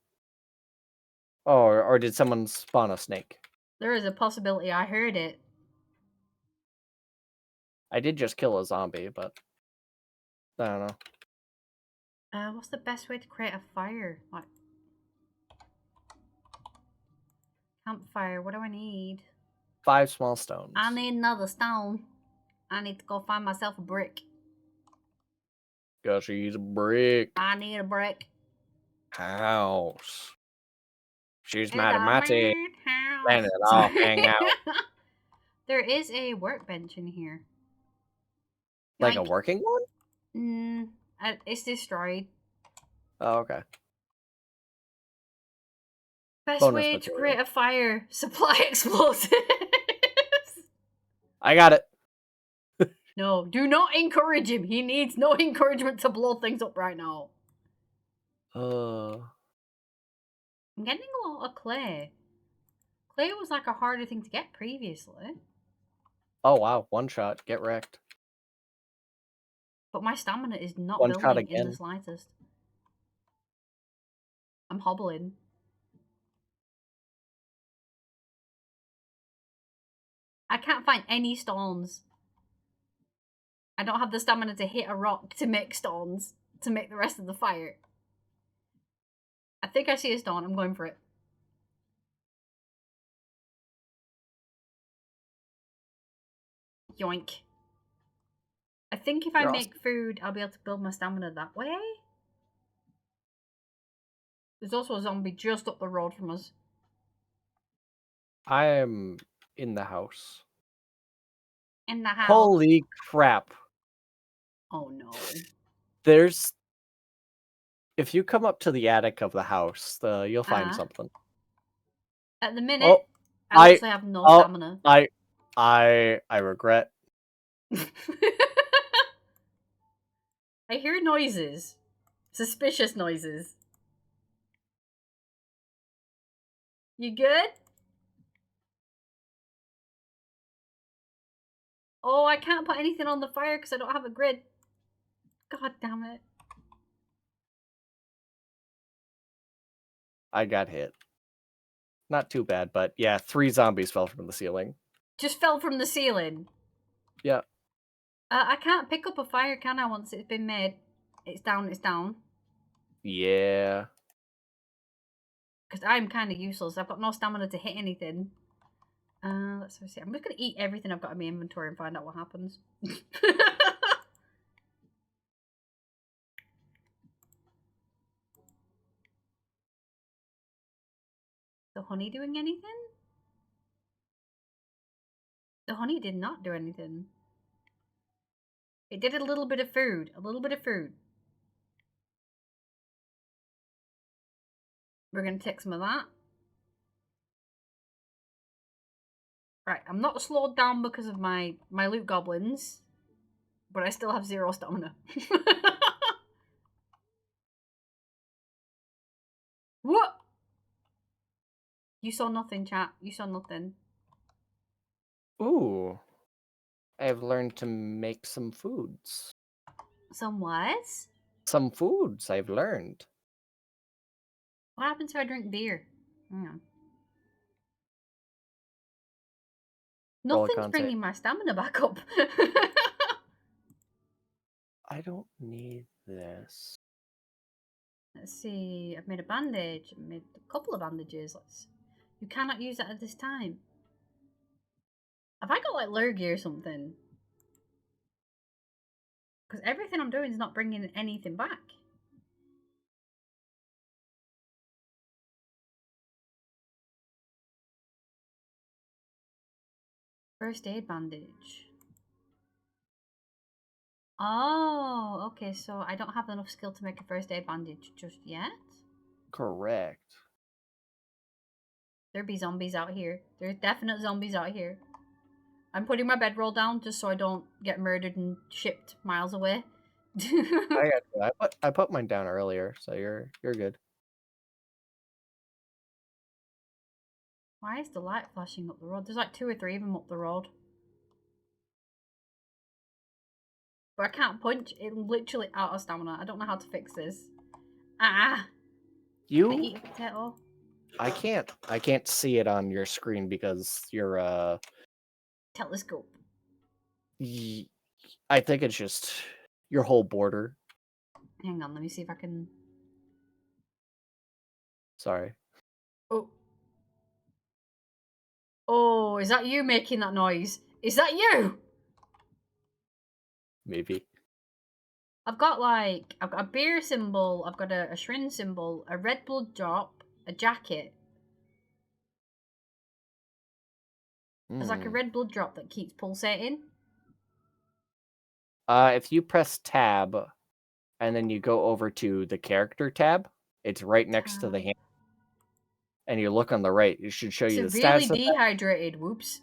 Oh, or did someone spawn a snake? There is a possibility. I heard it. I did just kill a zombie, but I don't know. What's the best way to create a fire? What? Campfire. What do I need? 5 small stones. I need another stone. I need to go find myself a brick. Gosh, she's a brick. I need a brick. House. She's mathematic. Let it all hang out. There is a workbench in here. Like a working one? It's destroyed. Oh, okay. Best way to create a fire. Supply explosives. I got it. No, do not encourage him. He needs no encouragement to blow things up right now. I'm getting a lot of clay. Clay was like a harder thing to get previously. Oh wow, one shot, get wrecked. But my stamina is not building in the slightest. I'm hobbling. I can't find any stones. I don't have the stamina to hit a rock to make stones, to make the rest of the fire. I think I see a stone. I'm going for it. Yoink. I think if I make food, I'll be able to build my stamina that way. There's also a zombie just up the road from us. I am in the house. In the house. Holy crap. Oh no. There's... If you come up to the attic of the house, you'll find something. At the minute, Oh, I literally have no stamina. I regret. I hear noises. Suspicious noises. You good? Oh, I can't put anything on the fire because I don't have a grid. God damn it. I got hit. Not too bad, but yeah, 3 zombies fell from the ceiling. Just fell from the ceiling? Yeah. I can't pick up a fire, can I, once it's been made? It's down, it's down. Yeah. Because I'm kind of useless. I've got no stamina to hit anything. Let's see. I'm just going to eat everything I've got in my inventory and find out what happens. The honey doing anything? The honey did not do anything. It did a little bit of food. A little bit of food. We're going to take some of that. Right, I'm not slowed down because of my loot goblins. But I still have 0 stamina. What? You saw nothing, chat. You saw nothing. Ooh. I've learned to make some foods. Some what? Some foods I've learned. What happens if I drink beer? Hang on. Nothing's bringing my stamina back up. I don't need this. Let's see. I've made a bandage. I've made a couple of bandages. You cannot use that at this time. Have I got like lurgy or something? Because everything I'm doing is not bringing anything back. First aid bandage. Oh, okay, so I don't have enough skill to make a first aid bandage just yet? Correct. There be zombies out here. There's definite zombies out here. I'm putting my bedroll down just so I don't get murdered and shipped miles away. I put mine down earlier, so you're good. Why is the light flashing up the road? There's like 2 or 3 of them up the road. But I can't punch. I'm literally out of stamina. I don't know how to fix this. Ah! You? Can I eat a potato? I can't see it on your screen because you're Telescope. I think it's just your whole border. Hang on, let me see if I can... Sorry. Oh. Oh, is that you making that noise? Is that you? Maybe. I've got a beer symbol, I've got a Shrin symbol, a red blood drop, a jacket. There's like a red blood drop that keeps pulsating. If you press tab and then you go over to the character tab, it's right next to the hand. And you look on the right, it should show you the status. Severely dehydrated. Whoops.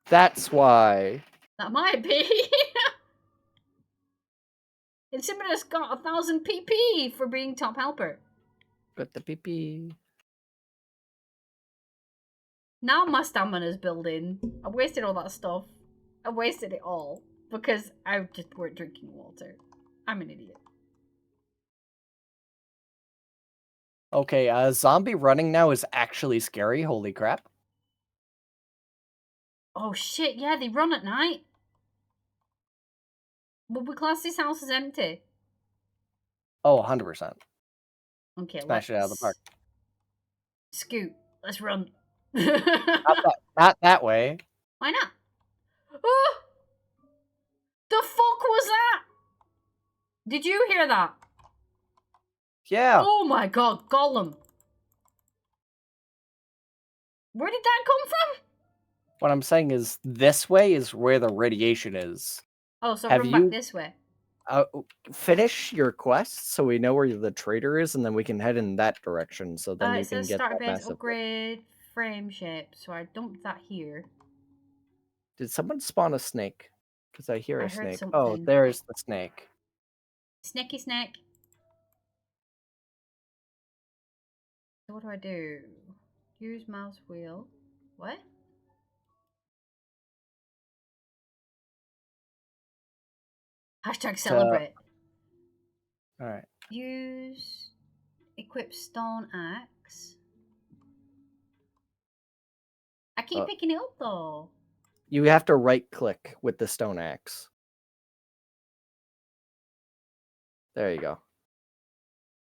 That's why. That might be. Insimimus got 1,000 PP for being top helper. Got the PP. Now my stamina's building. I wasted all that stuff. I wasted it all because I just weren't drinking water. I'm an idiot. Okay, zombie running now is actually scary. Holy crap. Oh shit, yeah, they run at night. Would we class this house as empty? Oh, 100%. Okay, Smash it out of the park. Scoot. Let's run. Not that way. Why not? Oh! The fuck was that? Did you hear that? Yeah. Oh my god, Gollum. Where did that come from? What I'm saying is this way is where the radiation is. Oh, so Have run you back this way. finish your quest so we know where the trader is, and then we can head in that direction. So then you It can says get start that base massive. upgrade frame shape, so I dumped that here. Did someone spawn a snake? Because I hear I a heard snake. Oh, something. there's the snake. Snaky snack. So what do I do? Use mouse wheel. What? Hashtag celebrate. All right. Use equip stone axe. I keep picking it up though. You have to right click with the stone axe. There you go.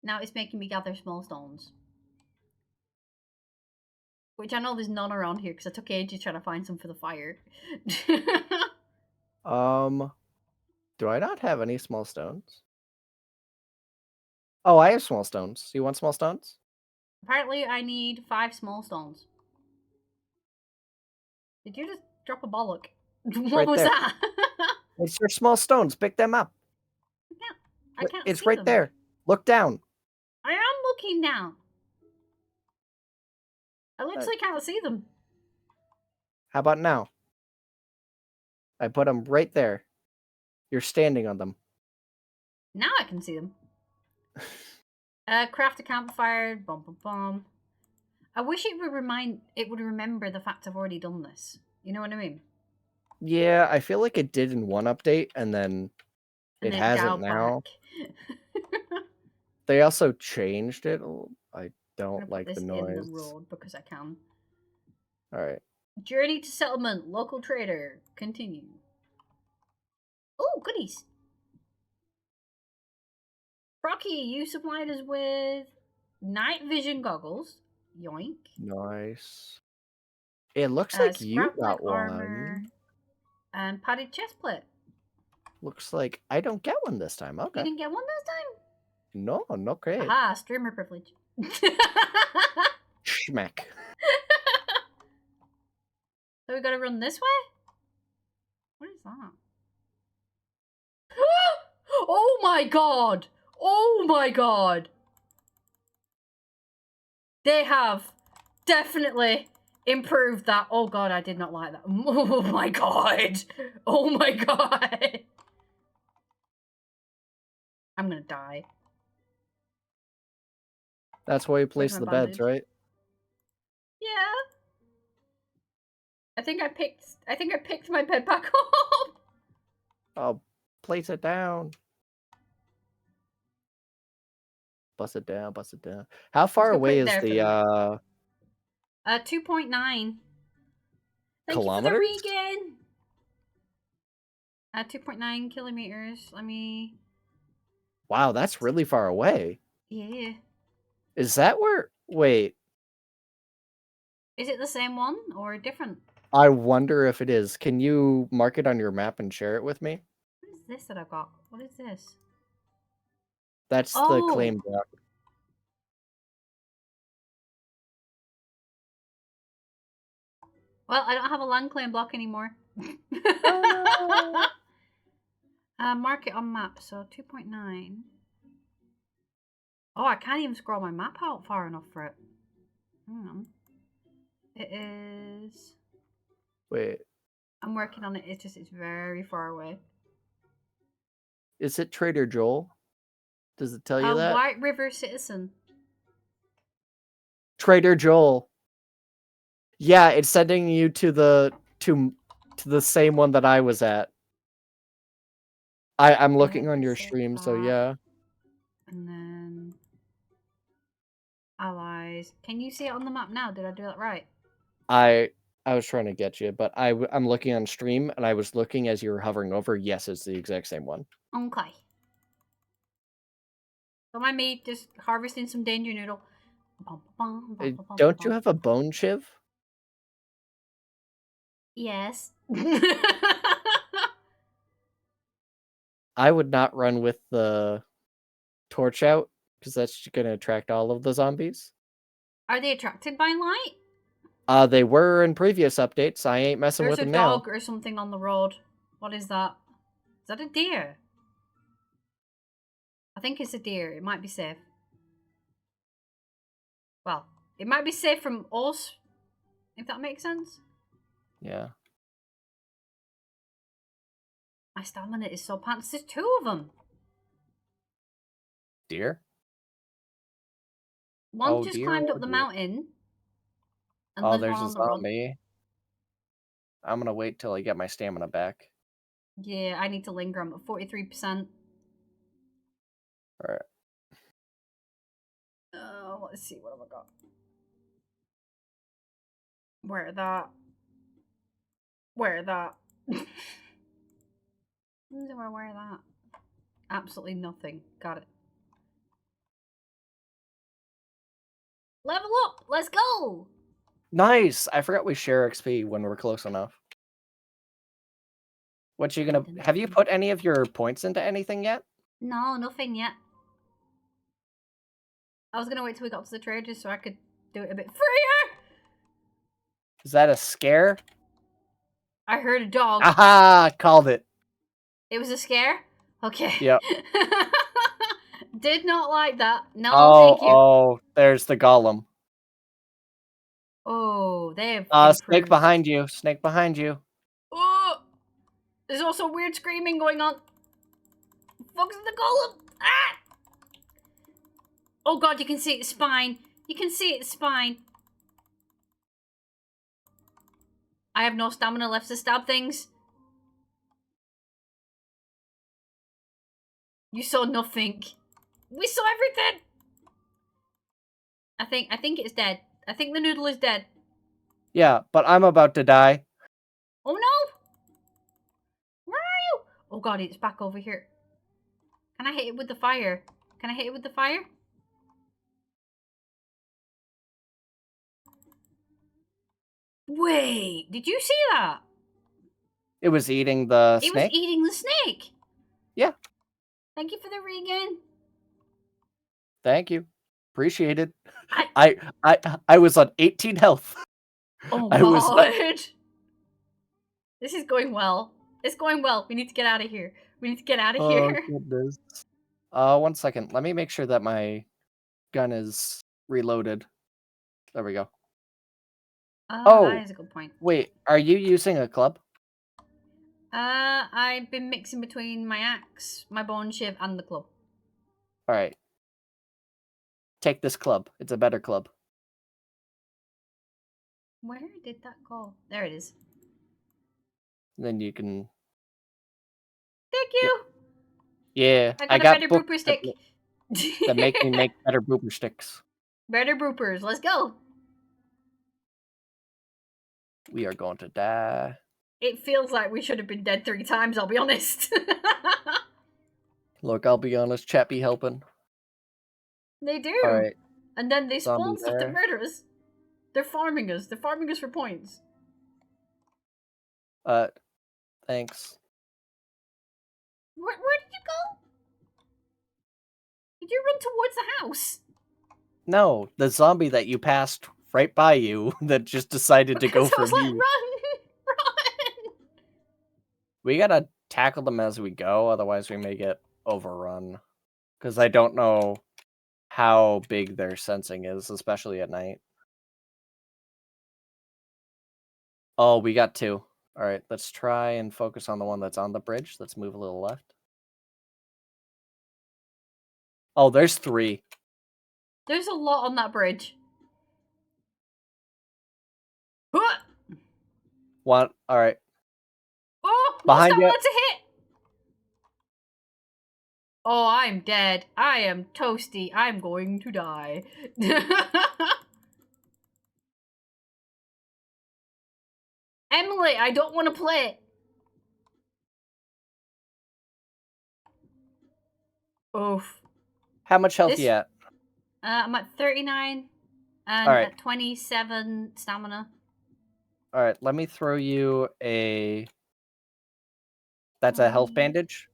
Now it's making me gather small stones. Which I know there's none around here because I took ages trying to find some for the fire. Do I not have any small stones? Oh, I have small stones. You want small stones? Apparently I need 5 small stones. Did you just drop a bollock? What Right was there. that? It's your small stones. Pick them up. I can't It's see right them. there. Look down. I am looking down. I literally can't see them. How about now? I put them right there. You're standing on them. Now I can see them. Craft a campfire. Bum bum bum. I wish it would remember the fact I've already done this. You know what I mean? Yeah, I feel like it did in one update, and then it hasn't now. They also changed it. I don't like the noise. In the road because I can. All right. Journey to settlement. Local trader. Continue. Oh, goodies. Rocky, you supplied us with night vision goggles. Yoink. Nice. It looks like you got armor, one. and padded chestplate. Looks like I don't get one this time. Okay. You didn't get one this time? No, not great. Aha, streamer privilege. Schmack. So we gotta run this way? What is that? Oh my god! Oh my god! They have definitely improved that. Oh god, I did not like that. Oh my god! Oh my god! I'm gonna die. That's why you place the beds, right? Yeah. I think I picked my bed back up. Oh, place it down. Bust it down, bust it down. How far away is the 2.9. Thank kilometers? you for the regain. 2.9 kilometers. Let me. Wow, that's really far away. Yeah. Is that where? Wait. Is it the same one or different? I wonder if it is. Can you mark it on your map and share it with me? What is this that I've got? What is this? That's the claim block. Well, I don't have a land claim block anymore. Oh, no. Mark it on map. So 2.9. Oh, I can't even scroll my map out far enough for it. Hang on. It is. Wait. I'm working on it. It's very far away. Is it Trader Joel? Does it tell you that? White River Citizen. Trader Joel. Yeah, it's sending you to the same one that I was at. I'm looking on your stream, so yeah. And then allies. Can you see it on the map now? Did I do that right? I was trying to get you, but I'm looking on stream, and I was looking as you were hovering over. Yes, it's the exact same one. Okay. Don't mind me just harvesting some danger noodle. Don't you have a bone shiv? Yes. I would not run with the torch out, because that's going to attract all of the zombies. Are they attracted by light? They were in previous updates. I ain't messing There's with a them now. dog or something on the road. What is that? Is that a deer? I think it's a deer. It might be safe. Well, it might be safe from us, if that makes sense. Yeah. My stamina is so pants. There's 2 of them. Deer? One just Deer climbed or up the deer? mountain. And Oh, there's there's one a on the road. zombie. I'm gonna wait till I get my stamina back. Yeah, I need to linger. I'm at 43%. Alright. Let's see. What have I got? Where that? Where that? Where that? Absolutely nothing. Got it. Level up! Let's go! Nice! I forgot we share XP when we're close enough. What you gonna... Have you put any of your points into anything yet? No, nothing yet. I was gonna wait till we got to the trade just so I could do it a bit freer! Is that a scare? I heard a dog. Aha! Called it. It was a scare? Okay. Yep. Did not like that. No, thank you. Oh, there's the golem. Oh, they have improved. Snake behind you. Snake behind you. Oh! There's also weird screaming going on. Focus on the golem! Ah! Oh god, you can see its spine. You can see its spine. I have no stamina left to stab things. You saw nothing. We saw everything! I think it's dead. I think the noodle is dead. Yeah, but I'm about to die. Oh no! Where are you? Oh god, it's back over here. Can I hit it with the fire? Can I hit it with the fire? Wait, did you see that? It was eating the It snake? was eating the snake. Yeah. Thank you for the regain. Thank you. Appreciate it. I was on 18 health. Oh I was god. This is going well. It's going well. We need to get out of here. We need to get out of Oh here. goodness. 1 second. Let me make sure that my gun is reloaded. There we go. Oh, that is a good point. Wait, are you using a club? I've been mixing between my axe, my bone shiv, and the club. Alright. Take this club. It's a better club. Where did that go? There it is. Then you can... Thank you! Yeah, I got a better books booper stick. that make me make better booper sticks. Better boopers. Let's go. We are going to die. It feels like we should have been dead 3 times, I'll be honest. Look, I'll be honest, chat be helping. They do. Alright. And then they spawn Zombie stuff to there. murder us. They're farming us. They're farming us for points. Thanks. Where did you go? Did you run towards the house? No, the zombie that you passed right by you that just decided to go Because I for was like, me. run! Run! We gotta tackle them as we go, otherwise we may get overrun. Because I don't know how big their sensing is, especially at night. Oh, we got 2. Alright, let's try and focus on the one that's on the bridge. Let's move a little left. Oh, there's 3. There's a lot on that bridge. Huh! One, alright. Oh, Behind you. to hit. Oh, I'm dead. I am toasty. I'm going to die. Emily, I don't want to play. Oof. How much health you at? I'm at 39 and Alright. at 27 stamina. Alright, let me throw you a... That's a health bandage?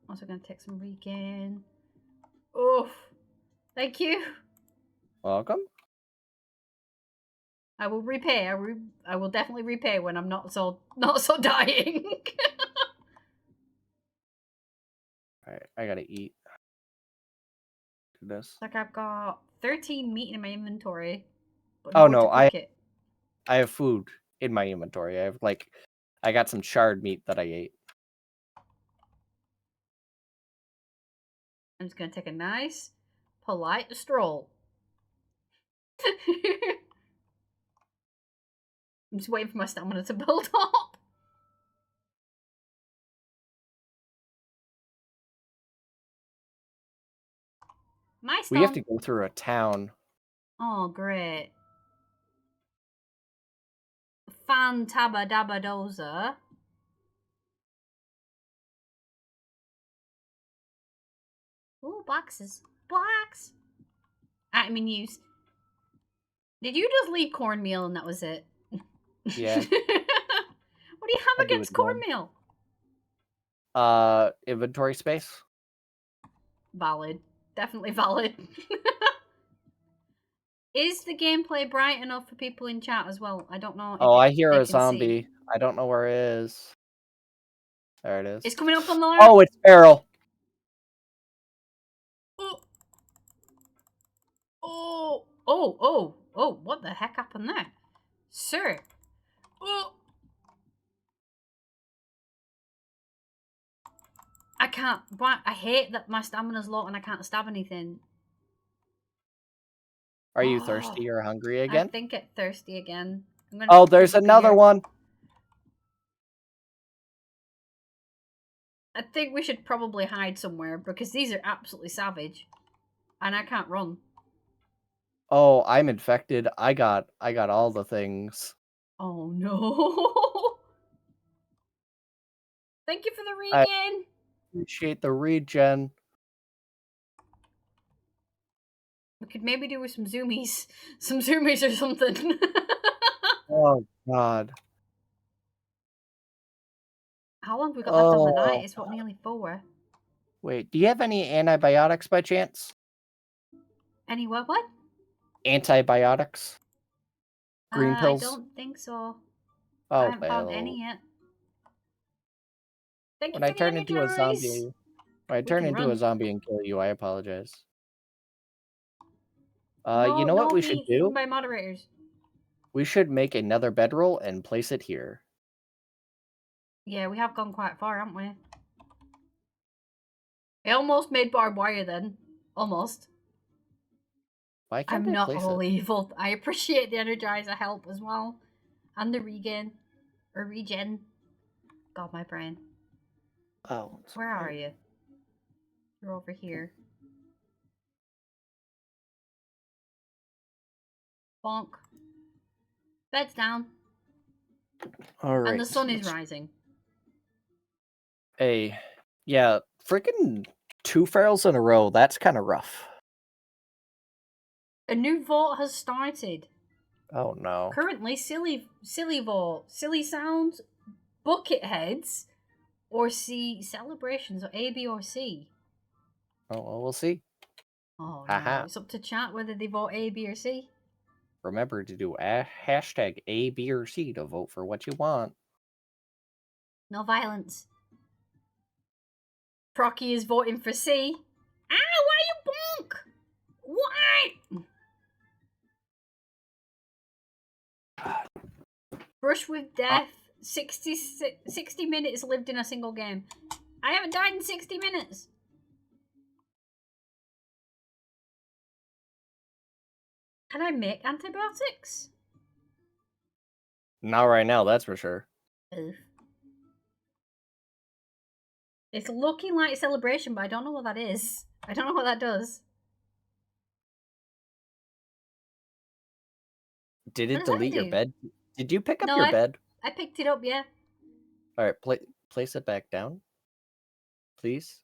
Also gonna take some regain. Oof. Thank you. Welcome. I will repay. I will definitely repay when I'm not so dying. Alright, I gotta eat. Do this. Like I've got 13 meat in my inventory, but Oh nowhere to no, cook it. I have food in my inventory. I got some charred meat that I ate. I'm just gonna take a nice, polite stroll. I'm just waiting for my stamina to build up. My We have to stone. go through a town. Oh, great. Fantabadabadoza. Ooh, boxes. Box! Item in use. Did you just leave cornmeal and that was it? Yeah. What do you have I'll do it against again. cornmeal? Inventory space? Valid. Definitely valid. Is the gameplay bright enough for people in chat as well? I don't know if Oh, I hear they a can see. zombie. I don't know where it is. There it is. It's coming up on the Oh, it's Errol. Oh, what the heck happened there? Sir. Oh. I can't. I hate that my stamina's low and I can't stab anything. Are you thirsty or hungry I again? think it's thirsty again. Oh, there's another one. I think we should probably hide somewhere because these are absolutely savage. And I can't run. Oh, I'm infected. I got all the things. Oh no. Thank you for the I regain. appreciate the regen. We could maybe do with some zoomies. Some zoomies or something. Oh god. How long have we got left on the night? Oh. It's what, nearly 4? Wait, do you have any antibiotics by chance? Any what? Antibiotics? Green I pills? don't think so. I Oh, haven't found well. any yet. Thank you When I for the turn into a energize. zombie, when I We turn can into a run. zombie and kill you, I apologize. You No, know what no we should being eaten do? by moderators. We should make another bedroll and place it here. Yeah, we have gone quite far, haven't we? I almost made barbed wire then. Almost. Why can't I'm I not place it? all evil. I appreciate the energizer help as well. And the regain. Or regen. God, my brain. Oh. Where are you? You're over here. Bonk. Bed's down. Alright. And the sun is rising. Hey, yeah, freaking 2 ferals in a row, that's kind of rough. A new vault has started. Oh no. Currently, silly vault, silly sounds, bucket heads, or C celebrations, or A, B, or C. Oh, well, we'll see. Oh Haha. no, it's up to chat whether they vote A, B, or C. Remember to do a hashtag A, B, or C to vote for what you want. No violence. Procky is voting for C. Ah, why you bonk? Why? Brush with death. 60 minutes lived in a single game. I haven't died in 60 minutes. Can I make antibiotics? Not right now, that's for sure. Oof. It's looking like a celebration, but I don't know what that is. I don't know what that does. Did What it does that delete your do? bed? Did you pick up No, your bed? I picked it up, yeah. Alright, place it back down, please.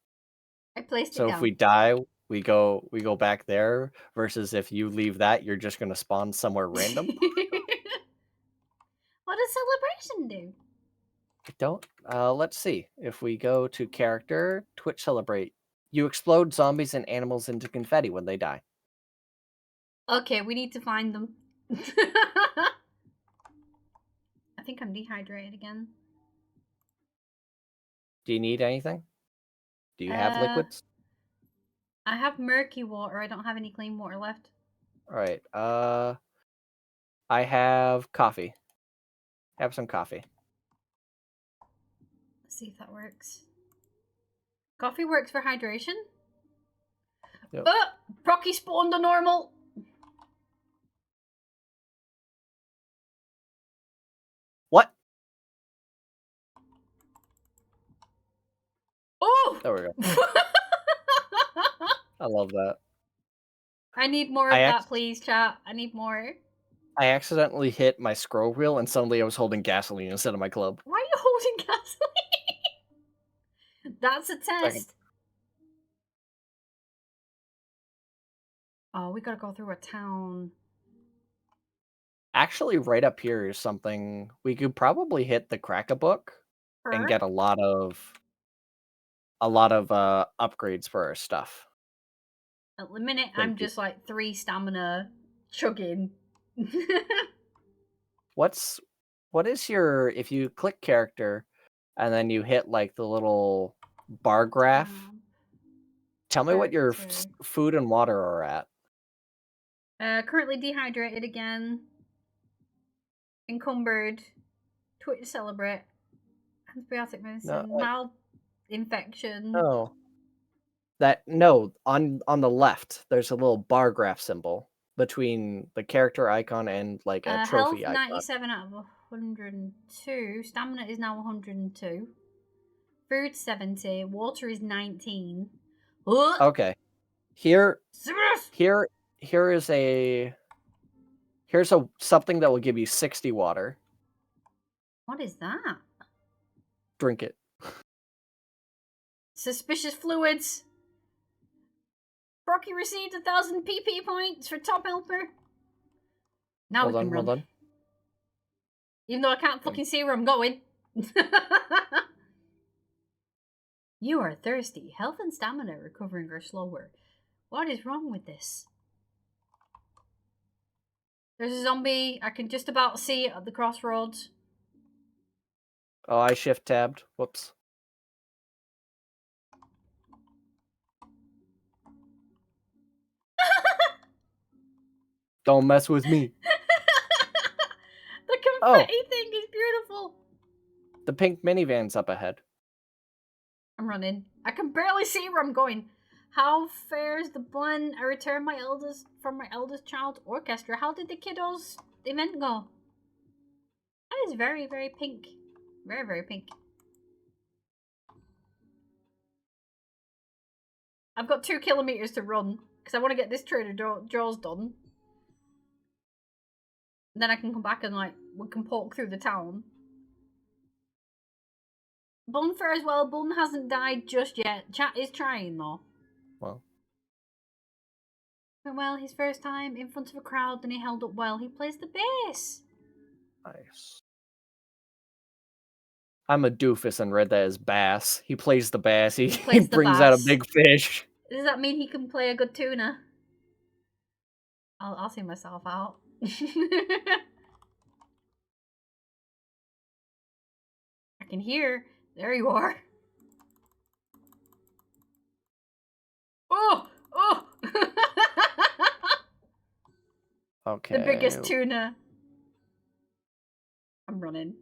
I placed it So down. if we die, we go back there, versus if you leave that, you're just gonna spawn somewhere random. What does celebration do? I don't. Let's see. If we go to character, Twitch celebrate, you explode zombies and animals into confetti when they die. Okay, we need to find them. I think I'm dehydrated again. Do you need anything? Do you have liquids? I have murky water. I don't have any clean water left. All right. I have coffee. Have some coffee. Let's see if that works. Coffee works for hydration? Yep. Brocky spawned a normal. What? Oh! There we go. I love that. I need more of that, please, chat. I need more. I accidentally hit my scroll wheel and suddenly I was holding gasoline instead of my club. Why are you holding gasoline? That's a test. Oh, we gotta go through a town. Actually, right up here is something we could probably hit the Crack-a-Book and get a lot of upgrades for our stuff. At the minute, I'm just like 3 stamina chugging. What is your, if you click character and then you hit like the little bar graph, tell me what your food and water are at. Currently dehydrated again. Encumbered. Twitch to celebrate. Antibiotic medicine. Mild infection. No. On the left, there's a little bar graph symbol between the character icon and like a trophy health, icon. 97 out of 102. Stamina is now 102. Food 70. Water is 19. Okay. Here's something that will give you 60 water. What is that? Drink it. Suspicious fluids. Brocky received 1,000 PP points for top helper. Now we can run. Hold on. Even though I can't fucking see where I'm going. You are thirsty. Health and stamina recovering are slower. What is wrong with this? There's a zombie. I can just about see it at the crossroads. Oh, I shift tabbed. Whoops. Don't mess with me. The confetti thing is beautiful. The pink minivan's up ahead. I'm running. I can barely see where I'm going. How fares the bun? I returned from my eldest child's orchestra. How did the kiddos' event go? That is very, very pink. Very, very pink. I've got 2 kilometers to run because I want to get this Trader Joe's done. And then I can come back and like we can poke through the town. Bun fares well. Bun hasn't died just yet. Chat is trying though. Well, his first time in front of a crowd and he held up well. He plays the bass. Nice. I'm a doofus and read that as bass. He plays the bass. He brings out a big fish. Does that mean he can play a good tuna? I'll see myself out. I can hear. There you are. Oh! Oh! Okay. The biggest tuna. I'm running.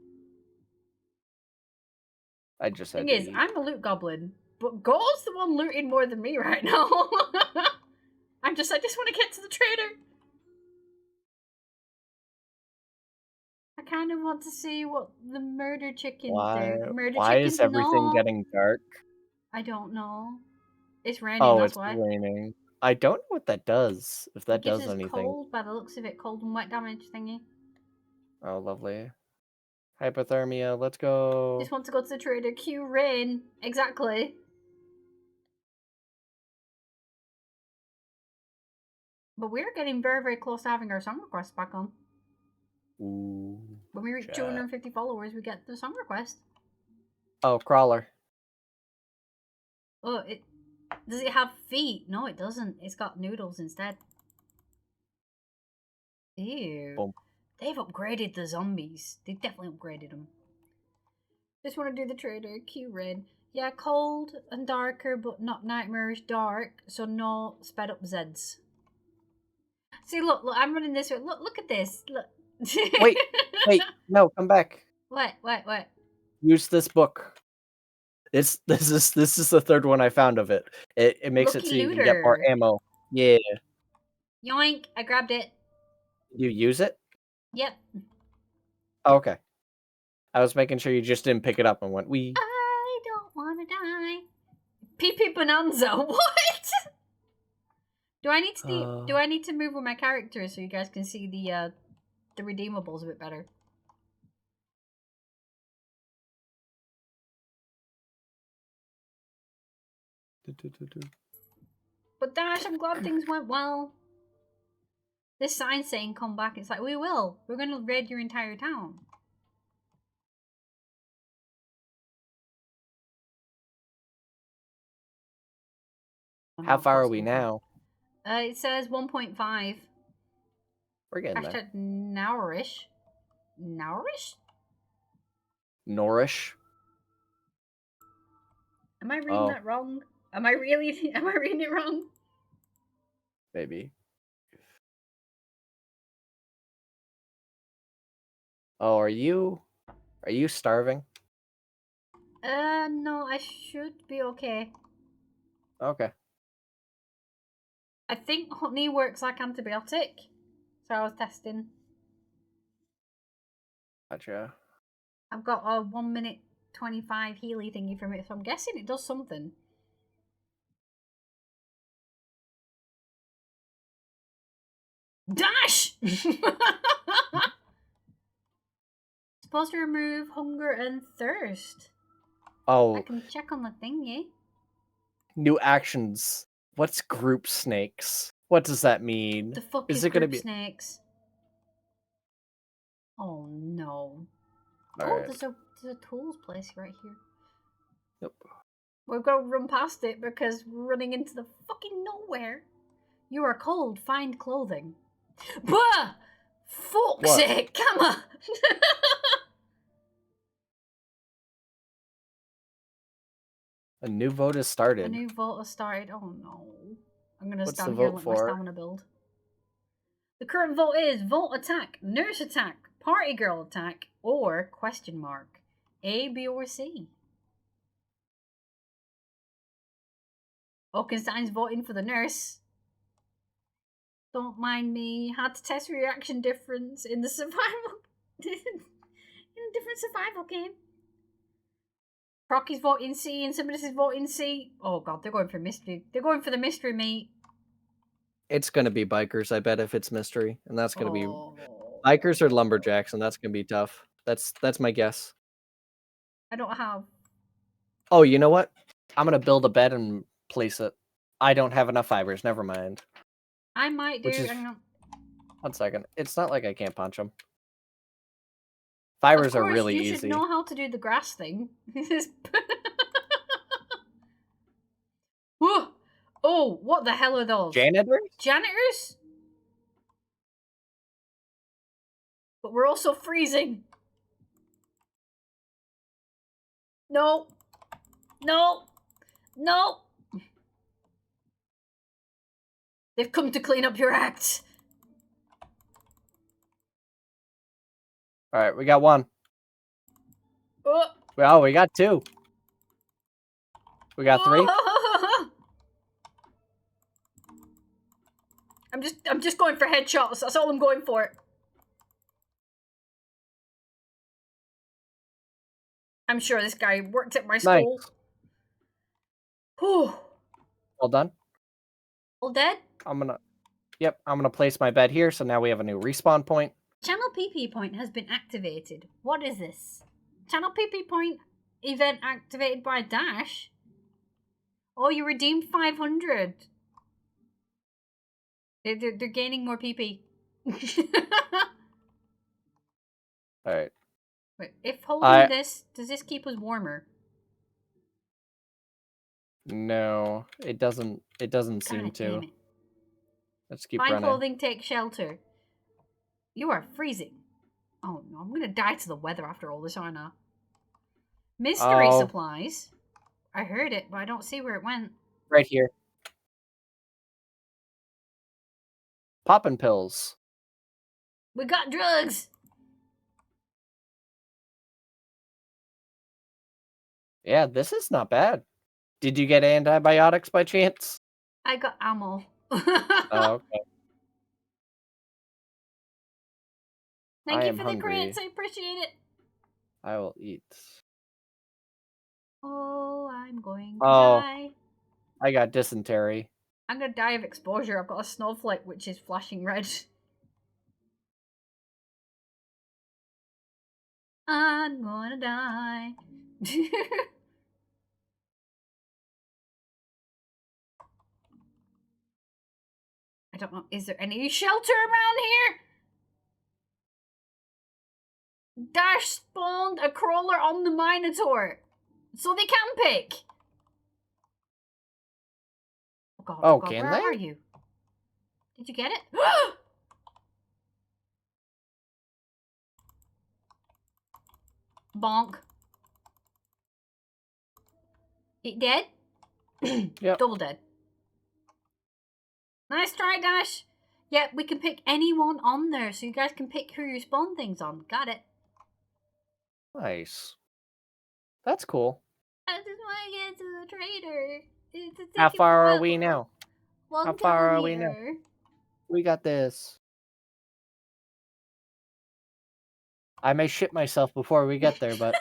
I just had Thing is, I'm a loot goblin, but Goal's the one looting more than me right now. I just want to get to the trader. I kind of want to see what the murder chickens do. Why is everything getting dark? I don't know. It's raining, that's why. Oh, it's raining. I don't know what that does, if that does anything. It gives us cold, by the looks of it, cold and wet damage thingy. Oh, lovely. Hypothermia, let's go. Just want to go to the trader. Q rain. Exactly. But we're getting very, very close to having our song request back on. Ooh. When we reach 250 followers, we get the song request. Oh, crawler. Oh, does it have feet? No, it doesn't. It's got noodles instead. Ew. Boom. They've upgraded the zombies. They definitely upgraded them. Just want to do the trader. Q red. Yeah, cold and darker, but not nightmarish dark. So no sped up Zeds. See, look, I'm running this way. Look at this. Look. Wait, no, come back. What? Use this book. This is the third one I found of it. It makes it so you can get more ammo. Yeah. Yoink! I grabbed it. You use it? Yep. Oh, okay. I was making sure you just didn't pick it up and went, "Wee." I don't want to die. PP Bonanza. What? Do I need to move with my character so you guys can see the redeemables a bit better? But Dash, I'm glad things went well. This sign saying come back, it's like, we will. We're going to raid your entire town. How far are we now? It says 1.5. We're getting there. Nourish. Nourish? Norish. Am I reading that wrong? Am I reading it wrong? Maybe. Oh, are you starving? No, I should be okay. Okay. I think honey works like antibiotic. So I was testing. Gotcha. I've got a 1 minute 25 Healy thingy from it, so I'm guessing it does something. Dash! Supposed to remove hunger and thirst. Oh. I can check on the thingy. New actions. What's group snakes? What does that mean? The fuck is it group snakes? Oh no. All there's a tools place right here. Yep. We've got to run past it because we're running into the fucking nowhere. You are cold. Find clothing. Bah! Fuck's sake! Come on! A new vote has started. A new vote has started. Oh no. I'm going to stand here and let my stamina build. The current vote is vote attack, nurse attack, party girl attack, or question mark. A, B, or C. Oakenstein's voting for the nurse. Don't mind me. Had to test reaction difference in the survival in a different survival game. Crocky's voting C and somebody is voting C. Oh god, they're going for mystery. They're going for the mystery meat. It's gonna be bikers, I bet, if it's mystery. And that's gonna be bikers or lumberjacks, and that's gonna be tough. That's my guess. I don't have. Oh, you know what? I'm gonna build a bed and place it. I don't have enough fibers, never mind. I might do. 1 second. It's not like I can't punch them. Fibers are really easy. You should know how to do the grass thing. Whoa! Oh, what the hell are those? Janitors? But we're also freezing. No. No. No. They've come to clean up your act. Alright, we got one. Oh. Well, we got two. We got three. I'm just going for headshots. That's all I'm going for. I'm sure this guy worked at my school. Nice. Whew. All done? All dead? I'm gonna place my bed here, so now we have a new respawn point. Channel PP point has been activated. What is this? Channel PP point event activated by Dash? Oh, you redeemed 500. They're gaining more PP. Alright. Wait, if holding this, does this keep us warmer? No, it doesn't. It doesn't seem to. Damn it. Let's keep running. running. Find clothing, take shelter. You are freezing. Oh no, I'm gonna die to the weather after all this, aren't I? Mystery supplies. I heard it, but I don't see where it went. Right here. Poppin' pills. We got drugs! Yeah, this is not bad. Did you get antibiotics by chance? I got ammo. Oh, okay. Thank you for the crits, I appreciate it. I will eat. Oh, I'm going to die. I got dysentery. I'm gonna die of exposure. I've got a snowflake which is flashing red. I'm gonna die. I don't know. Is there any shelter around here? Dash spawned a crawler on the Minotaur. So they can pick. Oh God, Can where they? are you? Did you get it? Bonk. It dead? Yep. Double dead. Nice try, Dash. Yeah, we can pick anyone on there, so you guys can pick who you spawn things on. Got it. Nice. That's cool. I just want to get to the trader. How far are we now? How far are we now? We got this. I may shit myself before we get there, but...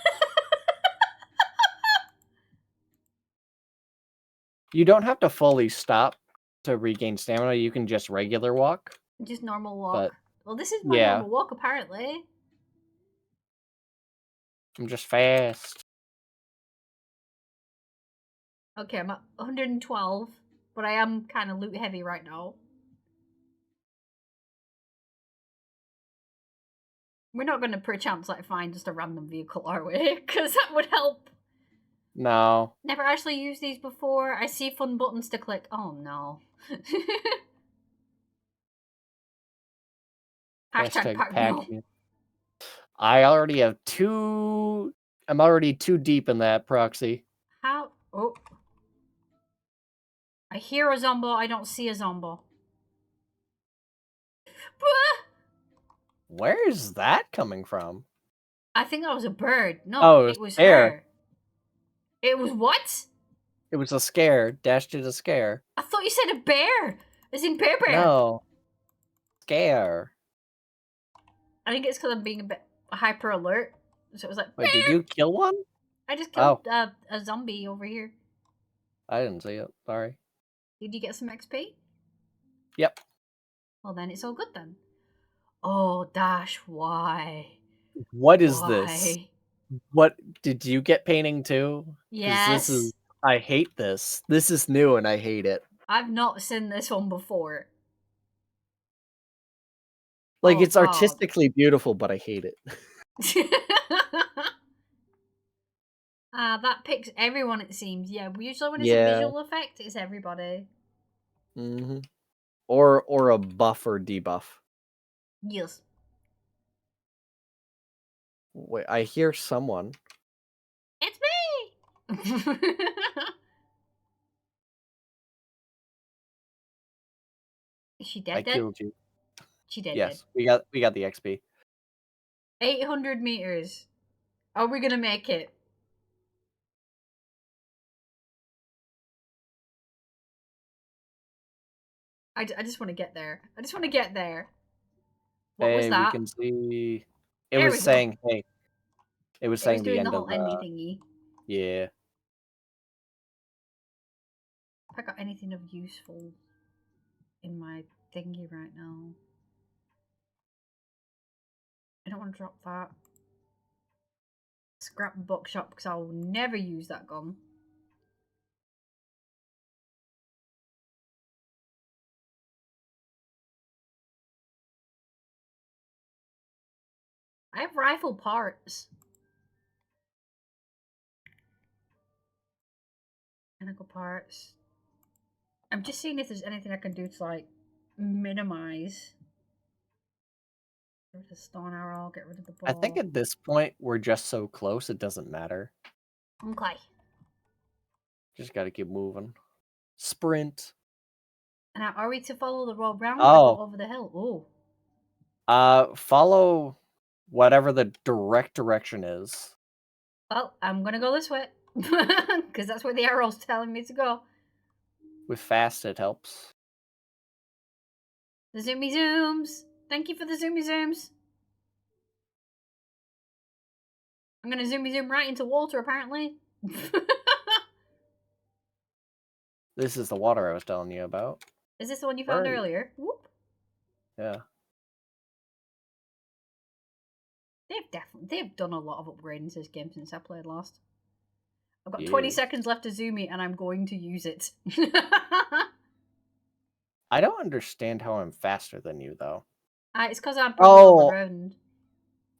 You don't have to fully stop to regain stamina. You can just regular walk. Just normal walk. But, well, this is my normal walk, apparently. I'm just fast. Okay, I'm at 112, but I am kind of loot heavy right now. We're not going to perchance like find just a random vehicle, are we? Because that would help. No. Never actually used these before. I see fun buttons to click. Oh no. Hashtag pack mule. I already have two... I'm already too deep in that proxy. How? Oh. I hear a zombo. I don't see a zombo. Where is that coming from? I think that was a bird. No, it was her. It was what? It was a scare. Dash did a scare. I thought you said a bear. As in bear. No. Scare. I think it's because I'm being a bit hyper alert. So it was like, wait, did you kill one? I just killed a zombie over here. I didn't see it. Sorry. Did you get some XP? Yep. Well, then it's all good then. Oh, Dash, why? What is this? What, did you get painting too? Yes. This is, I hate this. This is new and I hate it. I've not seen this one before. Like, it's artistically beautiful, but I hate it. That picks everyone, it seems. Yeah, usually when it's a visual effect, it's everybody. Mm-hmm. Or a buff or debuff. Yes. Wait, I hear someone. It's me! Is she dead? I killed you. She dead. Yes, we got the XP. 800 meters. Are we gonna make it? I just want to get there. I just want to get there. What was that? We can see. It was saying, hey. It was saying the end of the enemy thingy. Yeah. Have I got anything of useful in my thingy right now? I don't want to drop that. Scrap the bookshop because I will never use that gun. I have rifle parts. Mechanical parts. I'm just seeing if there's anything I can do to like minimize. Get rid of the stone arrow, get rid of the bow. I think at this point, we're just so close, it doesn't matter. Okay. Just gotta keep moving. Sprint. Now, are we to follow the road round or go Oh. over the hill? Oh. Follow whatever the direct direction is. Well, I'm gonna go this way. Because that's where the arrow's telling me to go. With fast, it helps. The zoomy zooms. Thank you for the zoomy zooms. I'm gonna zoomy zoom right into water, apparently. This is the water I was telling you about. Is this the one you found earlier? Whoop. Yeah. They've done a lot of upgrading to this game since I played last. I've got Yes. 20 seconds left to zoomy, and I'm going to use it. I don't understand how I'm faster than you, though. It's because I'm probably all around.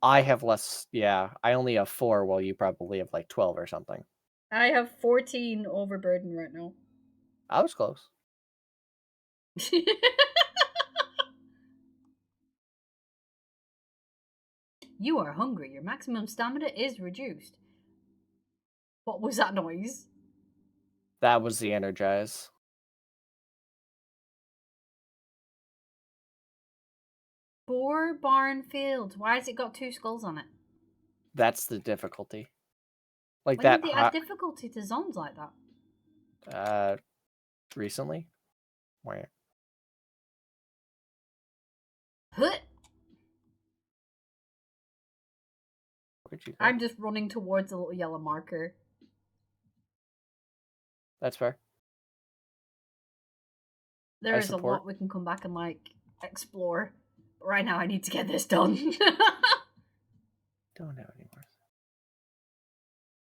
I have less. Yeah, I only have 4, while you probably have like 12 or something. I have 14 overburden right now. I was close. You are hungry. Your maximum stamina is reduced. What was that noise? That was the energize. Boar Barn Fields. Why has it got 2 skulls on it? That's the difficulty. Like when that. Did they add difficulty to zones like that? Recently. Where? Huh. Where'd you go? I'm just running towards the little yellow marker. That's fair. There is a lot we can come back and like explore. But right now I need to get this done. Don't have any more.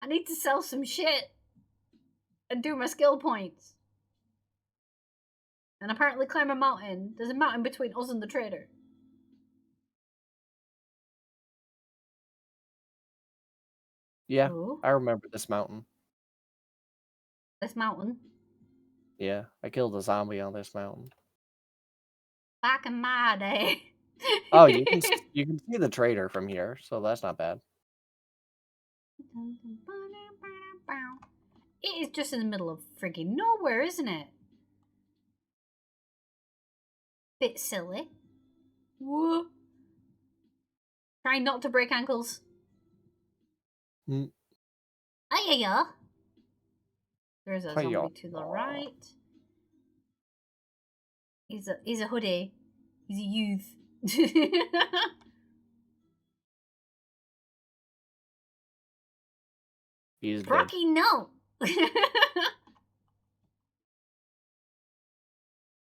I need to sell some shit and do my skill points. And apparently climb a mountain. There's a mountain between us and the trader. Yeah, ooh. I remember this mountain. This mountain? Yeah, I killed a zombie on this mountain. Back in my day. Oh, you can see the trader from here, so that's not bad. It is just in the middle of friggin' nowhere, isn't it? Bit silly. Whoa. Try not to break ankles. Ayaya. There's a zombie to the right. He's a hoodie. He's a youth. He's Brocky, no.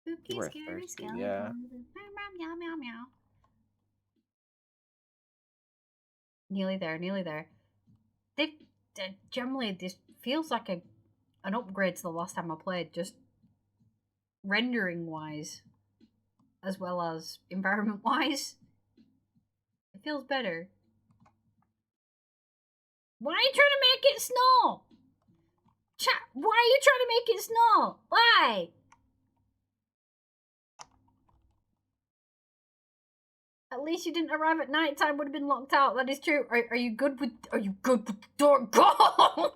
Spooky, scary skeletons. Yeah. Meow, meow, meow. Nearly there, nearly there. They generally, this feels like an upgrade to the last time I played, just rendering wise, as well as environment wise. It feels better. Why are you trying to make it snow? Why are you trying to make it snow? Why? At least you didn't arrive at night time. Would have been locked out. That is true. Are you good with? Are you good with the door? Go.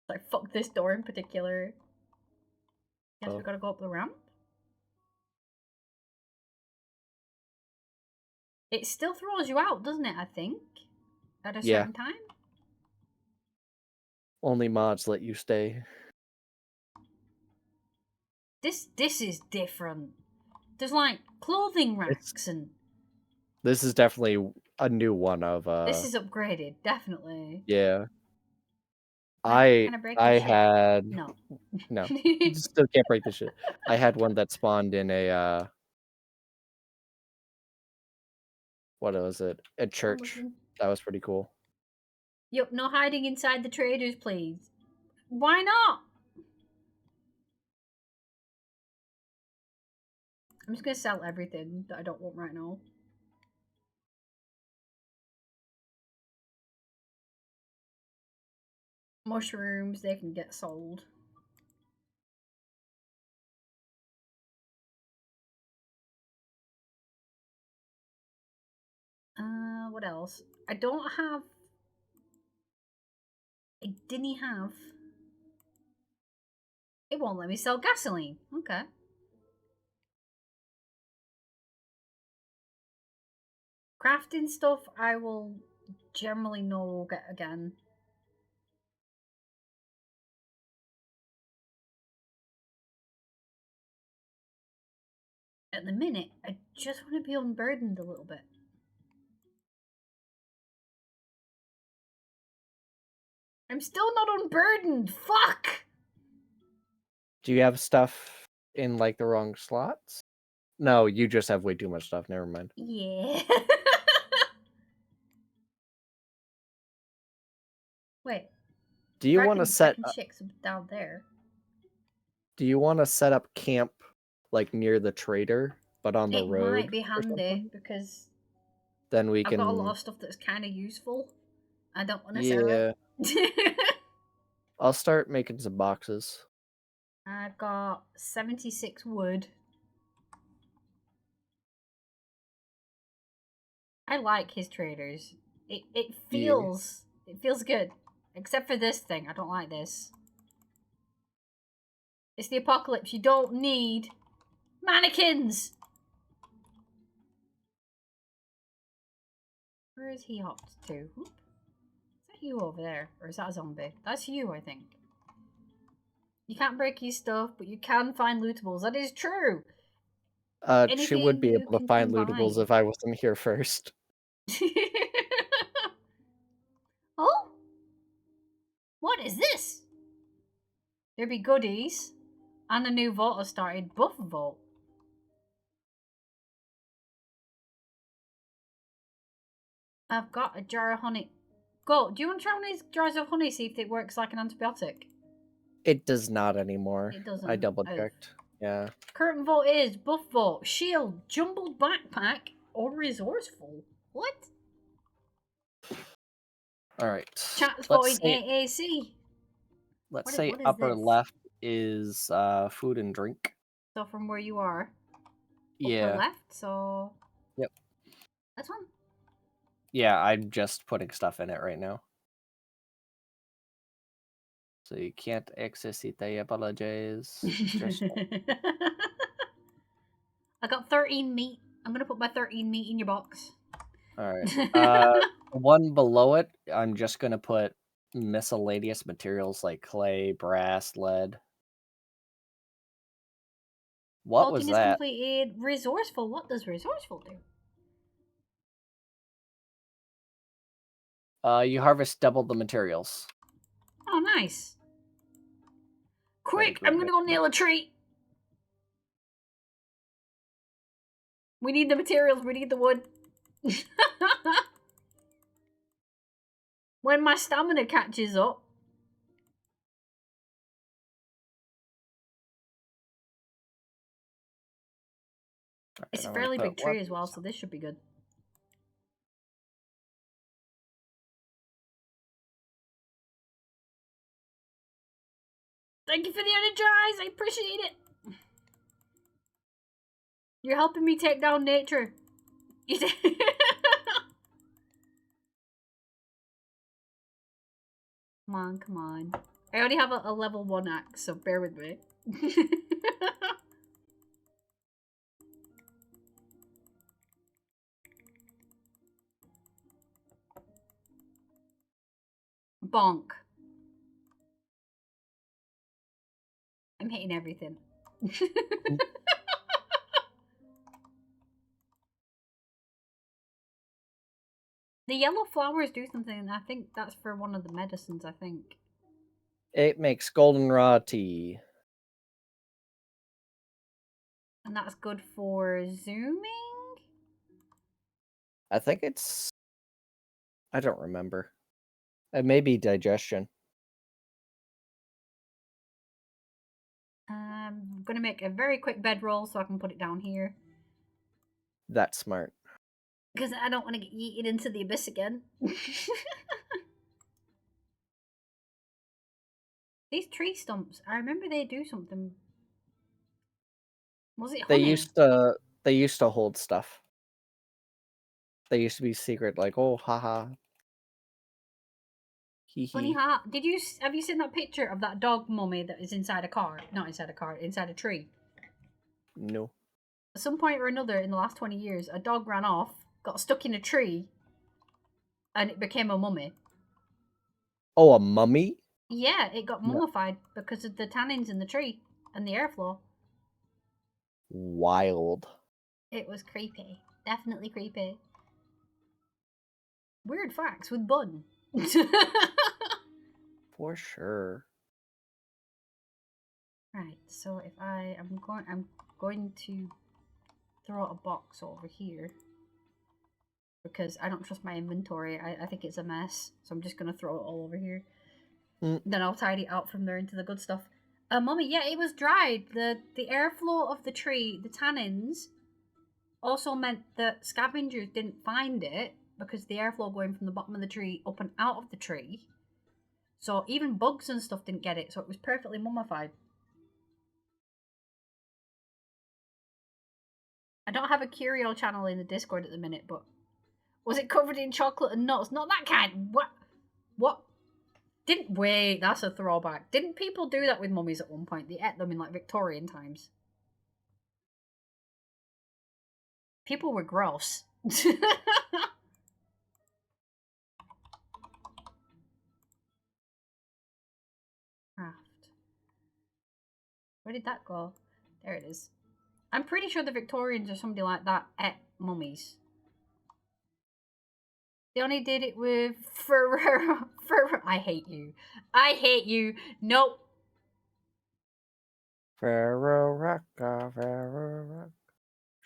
Like fuck this door in particular. Guess we gotta go up the ramp. It still throws you out, doesn't it? I think at a certain time. Only mods let you stay. This is different. There's like clothing racks and. This is definitely a new one of. This is upgraded, definitely. Yeah. Can I break this shit? had No. Still can't break this shit. I had one that spawned in a what was it? A church. That was pretty cool. Yup, no hiding inside the traders, please. Why not? I'm just gonna sell everything that I don't want right now. Mushrooms, they can get sold. What else? I don't have... I didn't have... It won't let me sell gasoline. Okay. Crafting stuff I will generally know we'll get again. At the minute, I just want to be unburdened a little bit. I'm still not unburdened. Fuck! Do you have stuff in, like, the wrong slots? No, you just have way too much stuff. Never mind. Yeah. Wait. Do you want to set... I can check some down there. Do you want to set up camp, like, near the trader, but on the road? It might be handy, because... Then we I've got a lot of stuff that's kind of useful. I don't want to sell it. I'll start making some boxes. I've got 76 wood. I like his traders. It feels good. Except for this thing. I don't like this. It's the apocalypse. You don't need mannequins. Where is he hopped to? Whoop. Is that you over there? Or is that a zombie? That's you, I think. You can't break his stuff, but you can find lootables. That is true. She would be able to find lootables if I wasn't here first. Oh? What is this? There be goodies. And a new vault has started. Buff vault. I've got a jar of honey. Go. Do you want to try one of these jars of honey, see if it works like an antibiotic? It does not anymore. It doesn't. I double checked. Yeah. Current vault is buff vault, shield, jumbled backpack, or resourceful. What? Alright. Chat's voting AAC. Let's say upper left is food and drink. So from where you are? Yeah. Upper left, so... Yep. This one? Yeah, I'm just putting stuff in it right now. So you can't access it, I apologize. Just... I got 13 meat. I'm gonna put my 13 meat in your box. Alright. One below it, I'm just gonna put miscellaneous materials like clay, brass, lead. What was that? Completed. Resourceful. What does resourceful do? You harvest double the materials. Oh, nice. Quick, I'm gonna go nail a tree. We need the materials. We need the wood. When my stamina catches up. It's a fairly big tree as well, so this should be good. Thank you for the energize. I appreciate it. You're helping me take down nature. Come on, come on. I already have a level 1 axe, so bear with me. Bonk. I'm hitting everything. The yellow flowers do something, and I think that's for one of the medicines, I think. It makes goldenrod tea. And that's good for zooming? I think it's... I don't remember. It may be digestion. I'm going to make a very quick bedroll so I can put it down here. That's smart. Because I don't want to get yeeted into the abyss again. These tree stumps, I remember they do something. Was it honey? They used to hold stuff. They used to be secret, like, oh, haha, hee Funny hee. how have you seen that picture of that dog mummy that is inside a car? Not inside a car, inside a tree. No. At some point or another in the last 20 years, a dog ran off, got stuck in a tree, and it became a mummy. Oh, a mummy? Yeah, it got No. mummified because of the tannins in the tree and the airflow. Wild. It was creepy. Definitely creepy. Weird facts with Bun. For sure. Right, so if I'm going to throw a box over here because I don't trust my inventory. I think it's a mess, so I'm just gonna throw it all over here. Then I'll tidy it out from there into the good stuff. Mummy, yeah, it was dried. The airflow of the tree, the tannins, also meant that scavengers didn't find it because the airflow going from the bottom of the tree up and out of the tree. So even bugs and stuff didn't get it, so it was perfectly mummified. I don't have a curio channel in the Discord at the minute, but was it covered in chocolate and nuts? Not that kind. What? What? Didn't wait? That's a throwback. Didn't people do that with mummies at one point? They ate them in like Victorian times. People were gross. Craft. Where did that go? There it is. I'm pretty sure the Victorians or somebody like that ate mummies. They only did it with Ferrero. I hate you. I hate you. Nope. Ferro Rocker, Ferro Rock.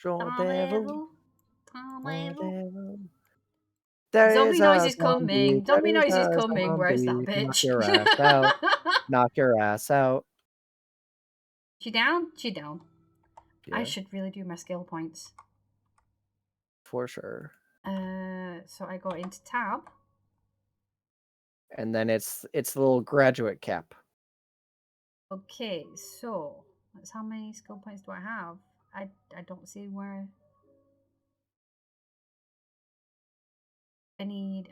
Rendezvous. Rendezvous. There is Zombie noise a is zombie. coming. There Zombie is noise is a coming. Where's that zombie. Knock bitch? your ass out. Knock your ass out. She down? She down. I Yeah, should really do my skill points. for sure. So I go into tab. And then it's the little graduate cap. Okay, so that's how many skill points do I have? I don't see where I need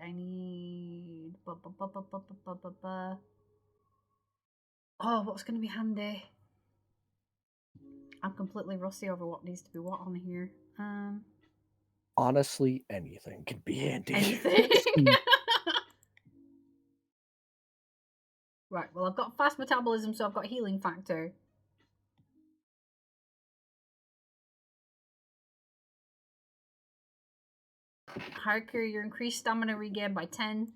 Oh, what's gonna be handy? I'm completely rusty over what needs to be what on here. Honestly, anything can be handy. Anything. Right, well I've got fast metabolism, so I've got healing factor. Harker, your increased stamina regain by 10.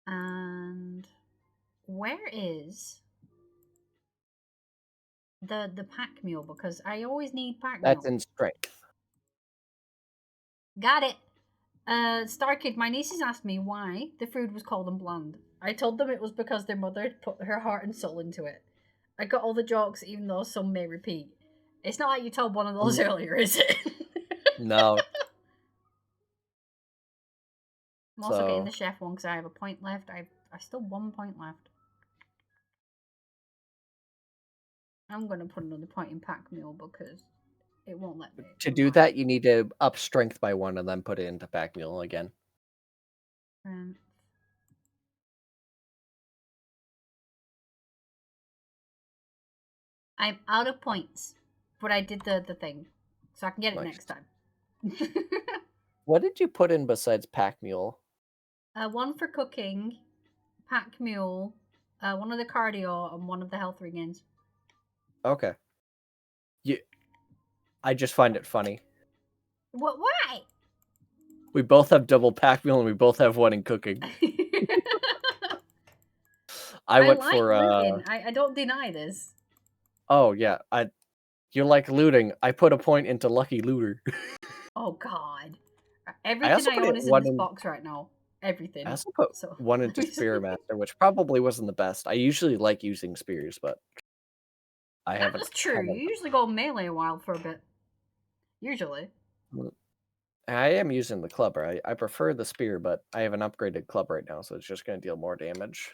And where is the pack mule? Because I always need pack That's mule. in strength. Got it. Starkid, my nieces asked me why the food was cold and bland. I told them it was because their mother had put her heart and soul into it. I got all the jokes, even though some may repeat. It's not like you told one of those earlier, is it? No. I'm also getting the chef one because I have a point left. I still 1 point left. I'm going to put another point in pack mule because it won't let me. To do that, you need to up strength by 1 and then put it into pack mule again. I'm out of points, but I did the thing, so I can get it Nice. next time. What did you put in besides pack mule? 1 for cooking, pack mule, 1 of the cardio, and 1 of the health regains. Okay. I just find it funny. What? Why? We both have double pack mule and we both have 1 in cooking. I went like for looting. I don't deny this. Oh yeah, you like looting. I put a point into lucky looter. Oh god. Everything also I put own it is in this box right now. Everything. I also put So 1 into Spearmaster, which probably wasn't the best. I usually like using spears, but I haven't. That's true. You usually go melee a while for a bit. Usually. I am using the club. I prefer the spear, but I have an upgraded club right now, so it's just going to deal more damage.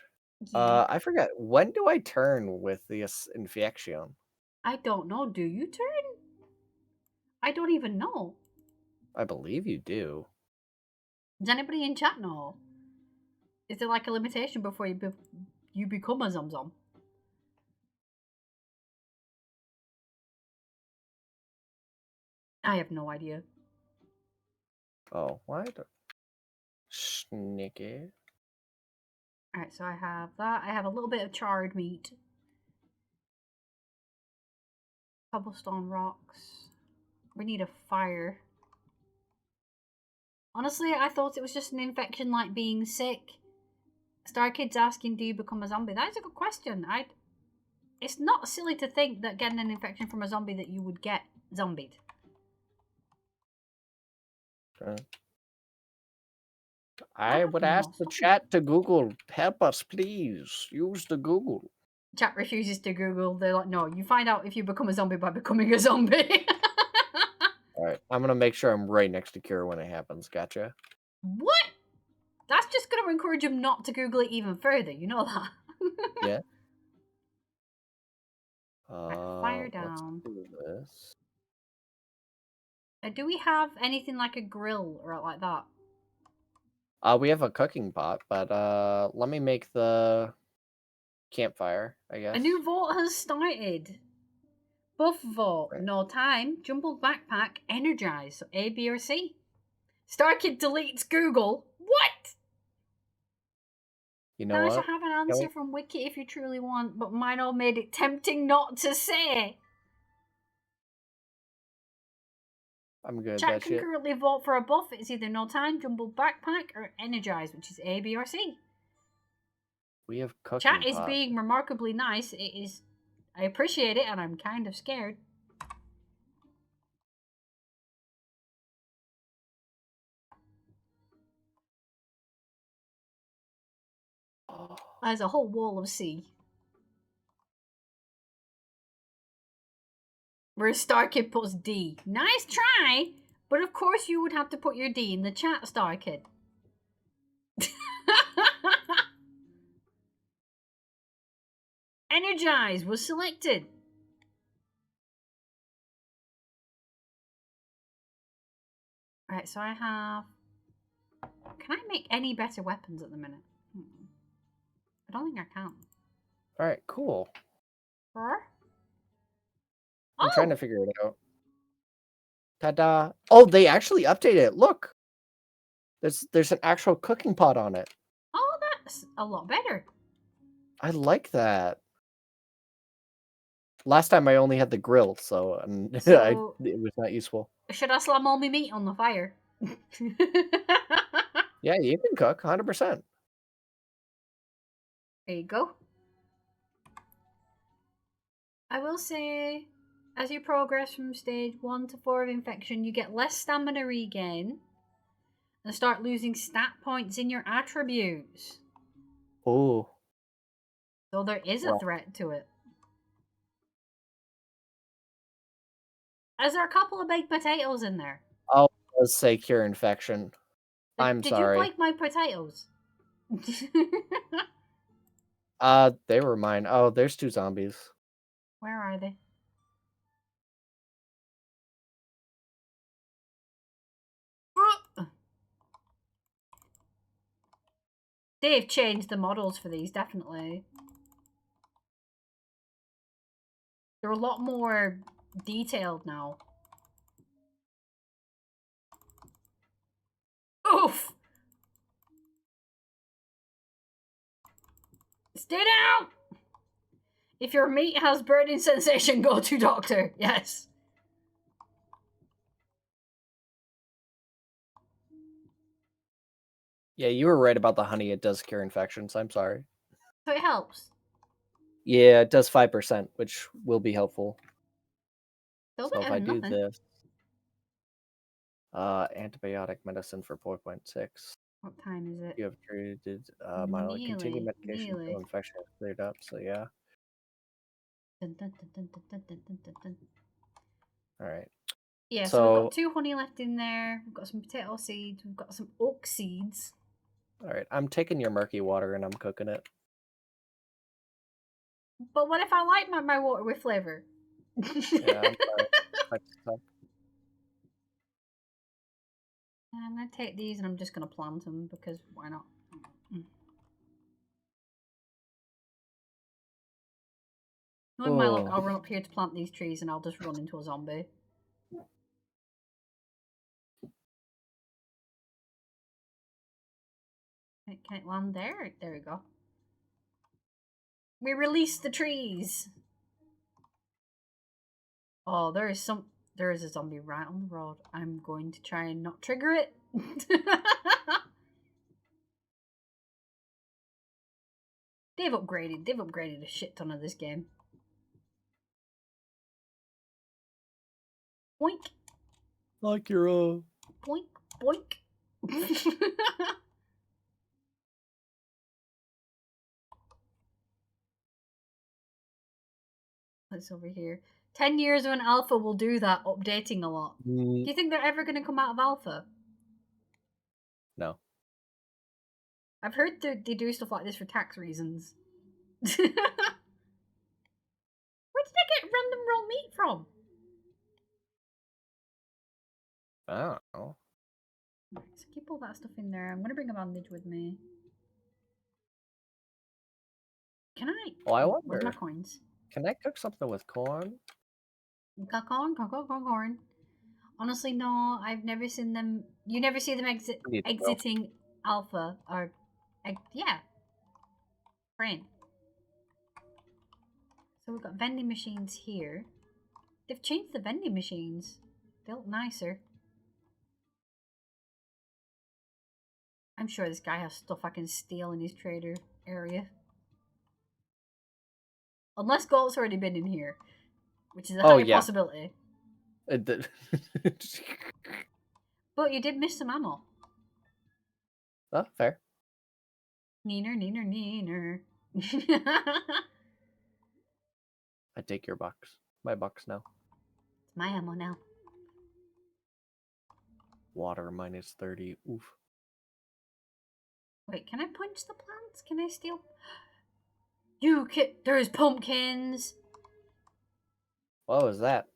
Yeah. I forget. When do I turn with this infection? I don't know. Do you turn? I don't even know. I believe you do. Does anybody in chat know? Is there like a limitation before you become a zom? I have no idea. Oh, what? Sneaky. Alright, so I have that. I have a little bit of charred meat. Cobblestone rocks. We need a fire. Honestly, I thought it was just an infection like being sick. Star Kid's asking, do you become a zombie? That is a good question. It's not silly to think that getting an infection from a zombie that you would get zombied. I would ask the chat to Google. Help us, please. Use the Google. Chat refuses to Google. They're like, no, you find out if you become a zombie by becoming a zombie. Alright, I'm gonna make sure I'm right next to Kira when it happens. Gotcha. What? That's just going to encourage him not to Google it even further. You know that? Yeah. Fire down. Let's do this. Do we have anything like a grill or like that? We have a cooking pot, but let me make the campfire, I guess. A new vote has started. Buff vote, right. No time, jumbled backpack, energize. So A, B, or C. Starkid deletes Google. What? You know what? I have an answer from Wiki if you truly want, but mine all made it tempting not to say. I'm good. Chat can currently vote for a buff. It's either no time, jumbled backpack, or energize, which is A, B, or C. We have cooking Chat is being remarkably nice. It is. I appreciate it, and I'm kind of scared. There's a whole wall of C. Whereas Starkid puts D. Nice try, but of course you would have to put your D in the chat, Starkid. Energize was selected. Right, so I have... Can I make any better weapons at the minute? I don't think I can. Alright, cool. Huh? I'm trying to figure it out. Ta-da! Oh, they actually updated it. Look! There's an actual cooking pot on it. Oh, that's a lot better. I like that. Last time I only had the grill, so, it was not useful. Should I slam all my meat on the fire? Yeah, you can cook, 100%. There you go. I will say, as you progress from stage 1 to 4 of infection, you get less stamina regain and start losing stat points in your attributes. Oh. So there is a threat to it. Is there a couple of baked potatoes in there? Oh, let's say cure infection. I'm sorry. Did you like my potatoes? They were mine. Oh, there's 2 zombies. Where are they? They've changed the models for these, definitely. They're a lot more detailed now. Oof! Stay down! If your meat has burning sensation, go to doctor. Yes. Yeah, you were right about the honey. It does cure infections. I'm sorry. So it helps? Yeah, it does 5%, which will be helpful. So if I do this... antibiotic medicine for 4.6. What time is it? You have treated mildly. Continued medication until infection is cleared up, so yeah. Alright. Yeah, so we've got 2 honey left in there. We've got some potato seeds. We've got some oak seeds. Alright, I'm taking your murky water and I'm cooking it. But what if I like my water with flavor? Yeah, I'm sorry. I'm going to take these and I'm just going to plant them because why not? Knowing my luck, I'll run up here to plant these trees and I'll just run into a zombie. Can it land there? There we go. We release the trees. Oh, there is a zombie right on the road. I'm going to try and not trigger it. They've upgraded a shit ton of this game. Boink. Like your Boink, boink. What's over here? 10 years of an alpha will do that, updating a lot. Do you think they're ever going to come out of alpha? No. I've heard they do stuff like this for tax reasons. Where did I get random raw meat from? I don't know. Right, so keep all that stuff in there. I'm going to bring a bandage with me. Can I? Oh, I wonder. Where's my coins? Can I cook something with corn? Corn. Honestly, no. I've never seen them. You never see them exiting alpha or, yeah. Brain. So we've got vending machines here. They've changed the vending machines. They look nicer. I'm sure this guy has stuff I can steal in his trader area. Unless Galt's already been in here, which is a high possibility. But you did miss some ammo. Oh, fair. Neener. I take your box. My box now. It's my ammo now. Water -30. Oof. Wait, can I punch the plants? Can I steal? There's pumpkins. What was that?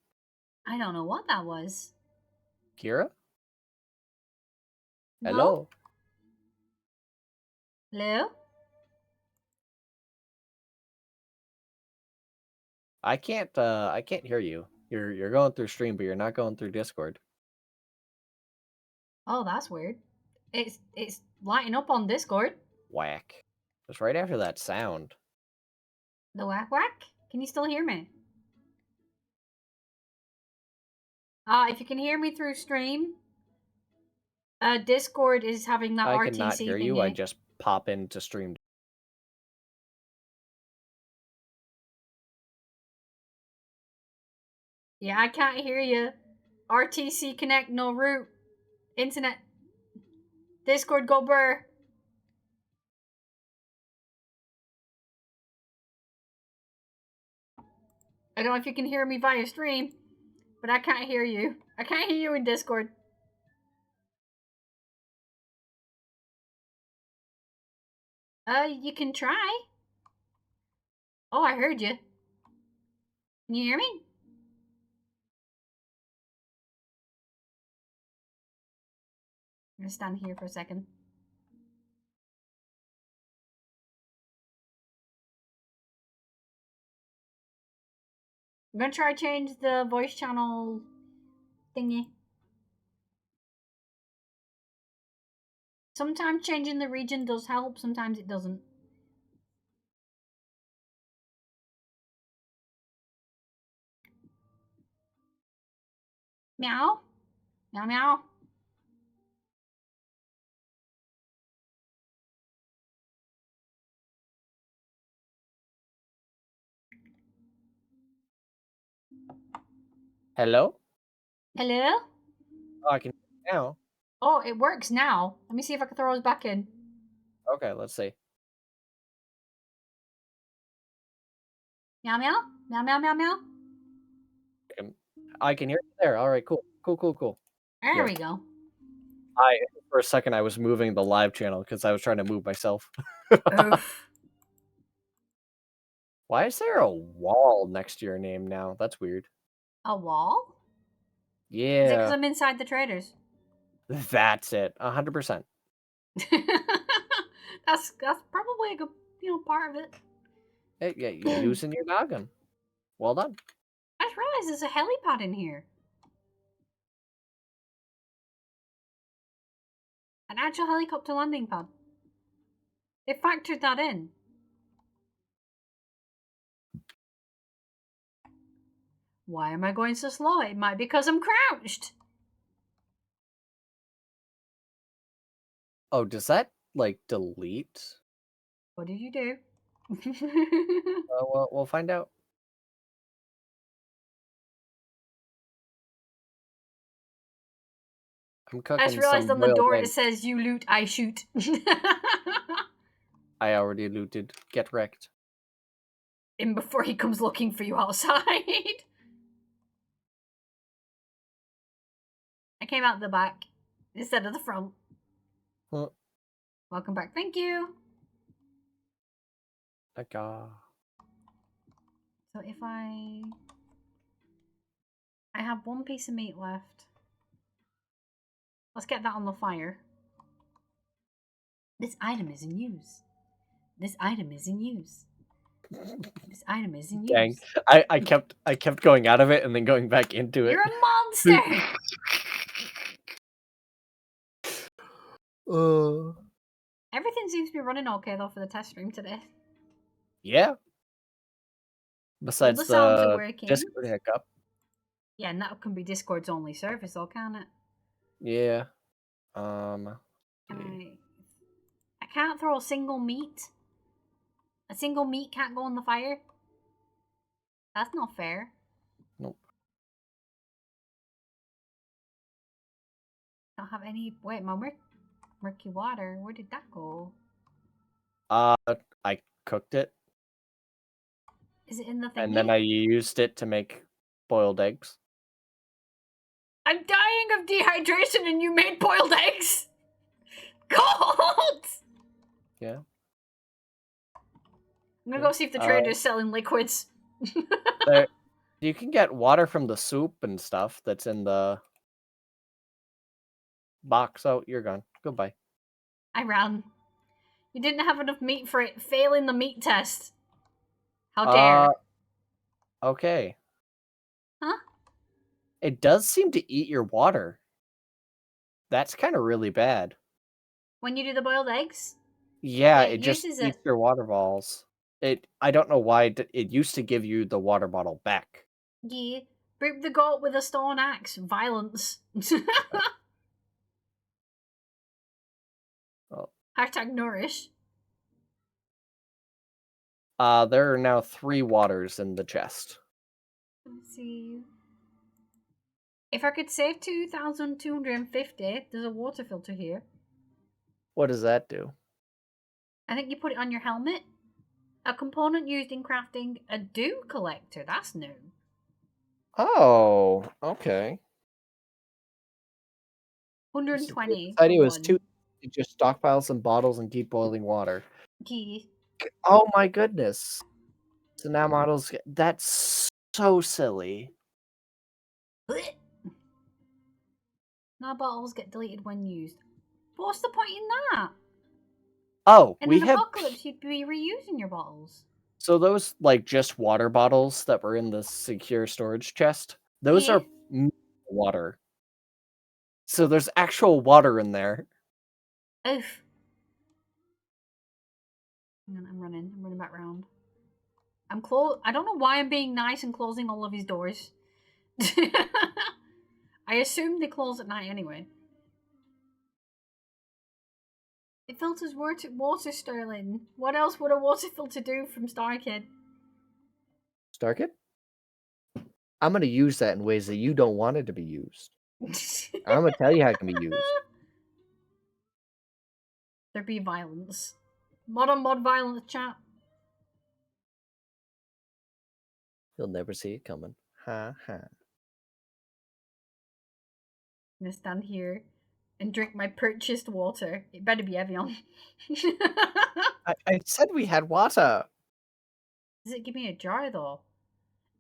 I don't know what that was. Kira? No? Hello? Hello? I can't hear you. You're going through stream, but you're not going through Discord. Oh, that's weird. It's lighting up on Discord. Whack. Just right after that sound. The whack whack? Can you still hear me? If you can hear me through stream, Discord is having that RTC I cannot hear you. thingy. I just pop into stream. Yeah, I can't hear you. RTC connect, no route. Internet. Discord go burr. I don't know if you can hear me via stream, but I can't hear you. I can't hear you in Discord. You can try. Oh, I heard you. Can you hear me? I'm gonna stand here for a second. I'm gonna try to change the voice channel thingy. Sometimes changing the region does help, sometimes it doesn't. Meow. Meow meow. Hello? Hello? Oh, I can hear you now. Oh, it works now. Let me see if I can throw us back in. Okay, let's see. Meow meow. Meow meow meow meow. I can hear you there. All right, cool. There we go. For a second, I was moving the live channel because I was trying to move myself. Oof. Why is there a wall next to your name now? That's weird. A wall? Yeah. Is it because I'm inside the traders? That's it. 100%. That's probably a good part of it. Hey, yeah, you're using your noggin. Well done. I just realized there's a helipad in here. An actual helicopter landing pad. They factored that in. Why am I going so slow? It might be because I'm crouched. Oh, does that, like, delete? What did you do? Well, we'll find out. I'm I cooking just realized some on the boiled door it eggs. says, "You loot, I shoot." I already looted. Get wrecked. In before he comes looking for you outside. I came out the back instead of the front. Huh. Welcome back. Thank you. Okay. So if I have one piece of meat left. Let's get that on the fire. This item is in use. This item is in use. This item is in Dang. use. I kept going out of it and then going back into it. You're a monster! Everything seems to be running okay though for the test stream today. Yeah. All Besides the sounds are the working. Discord hiccup. Yeah, and that can be Discord's only service though, can't it? Yeah. I can't throw a single meat. A single meat can't go in the fire. That's not fair. Nope. Don't have any. Wait, my murky water. Where did that go? I cooked it. Is it in the thingy? And then I used it to make boiled eggs. I'm dying of dehydration and you made boiled eggs? God! Yeah. I'm gonna go see if the trader's selling liquids. You can get water from the soup and stuff that's in the box. Oh, you're gone. Goodbye. I ran. You didn't have enough meat for it. Failing the meat test. How dare. Okay. Huh? It does seem to eat your water. That's kind of really bad. When you do the boiled eggs? Yeah, It it just uses eats it. your water balls. I don't know why it used to give you the water bottle back. Yeah. Rip the goat with a stone axe. Violence. Oh. Hashtag nourish. There are now 3 waters in the chest. Let's see. If I could save 2,250, there's a water filter here. What does that do? I think you put it on your helmet. A component used in crafting a dew collector. That's new. Oh, okay. 120 Said for it was one. 2. You just stockpile some bottles and keep boiling water. Key. Oh my goodness. So now models get... That's so silly. Now bottles get deleted when used. But what's the point in that? Oh, In we an have... apocalypse, you'd be reusing your bottles. So those, like, just water bottles that were in the secure storage chest, those are water. So there's actual water in there. Oof. I'm running back round. I don't know why I'm being nice and closing all of his doors. I assume they close at night anyway. It filters water, Sterling. What else would a water filter do from StarKid? Starkid? I'm going to use that in ways that you don't want it to be used. I'm going to tell you how it can be used. There be violence. Mod on mod violence, chat. You'll never see it coming. Ha ha. I'm gonna stand here and drink my purchased water. It better be Evian. I said we had water. Does it give me a jar though?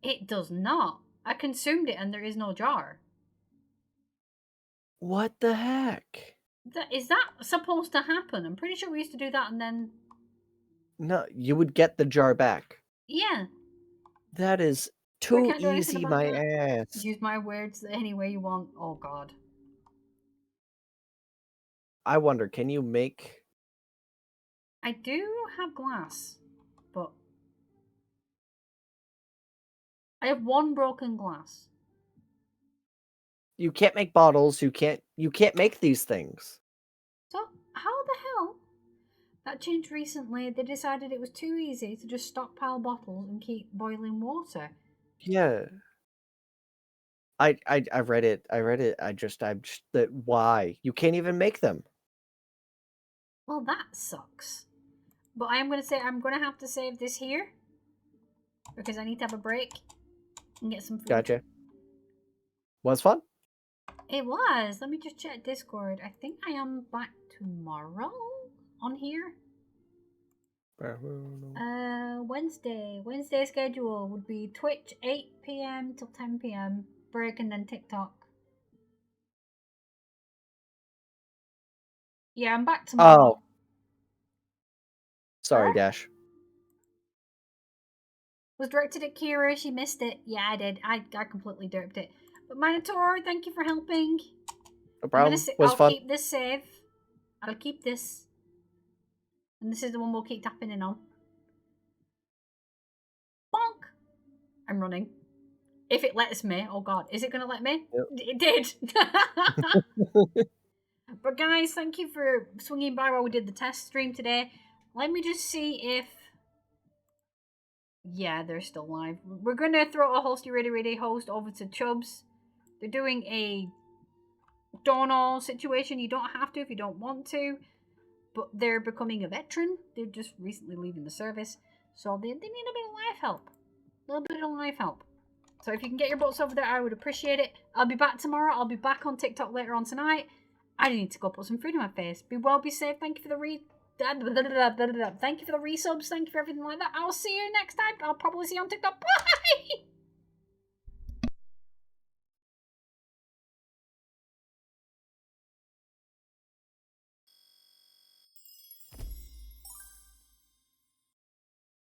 It does not. I consumed it and there is no jar. What the heck? Is that supposed to happen? I'm pretty sure we used to do that and then... No, you would get the jar back. Yeah. That is So I too can't do anything easy, about my that. ass. Use my words any way you want. Oh, God. I wonder, can you make... I do have glass, but I have one broken glass. You can't make bottles, you can't make these things. So, how the hell? That changed recently. They decided it was too easy to just stockpile bottles and keep boiling water. Yeah. I read it. I'm just that why? You can't even make them. Well, that sucks. But I am going to say I'm going to have to save this here because I need to have a break and get some food. Gotcha. Was fun? It was. Let me just check Discord. I think I am back tomorrow on here. Wednesday schedule would be Twitch 8 p.m. till 10 p.m. break and then TikTok. Yeah, I'm back tomorrow. Oh. Sorry, Huh? Dash. Was directed at Kira. She missed it. Yeah, I did. I completely derped it. But Minotaur, thank you for helping. No problem. Was I'll fun. keep this save. I'll keep this. And this is the one we'll keep tapping in on. Bonk! I'm running. If it lets me. Oh god, is it going to let me? Yep. It did. But guys, thank you for swinging by while we did the test stream today. Let me just see if... Yeah, they're still live. We're going to throw a Hosty Ready host over to Chubbs. They're doing a Dono situation. You don't have to if you don't want to. But they're becoming a veteran. They're just recently leaving the service. So they need a bit of life help. A little bit of life help. So if you can get your butts over there, I would appreciate it. I'll be back tomorrow. I'll be back on TikTok later on tonight. I need to go put some food in my face. Be well, be safe. Thank you for the Thank you for the resubs. Thank you for everything like that. I'll see you next time. I'll probably see you on TikTok. Bye!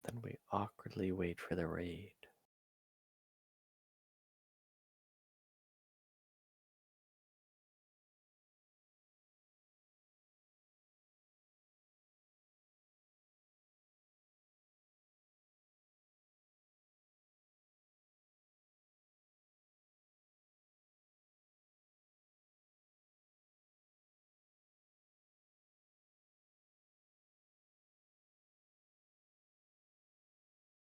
Then we awkwardly wait for the raid.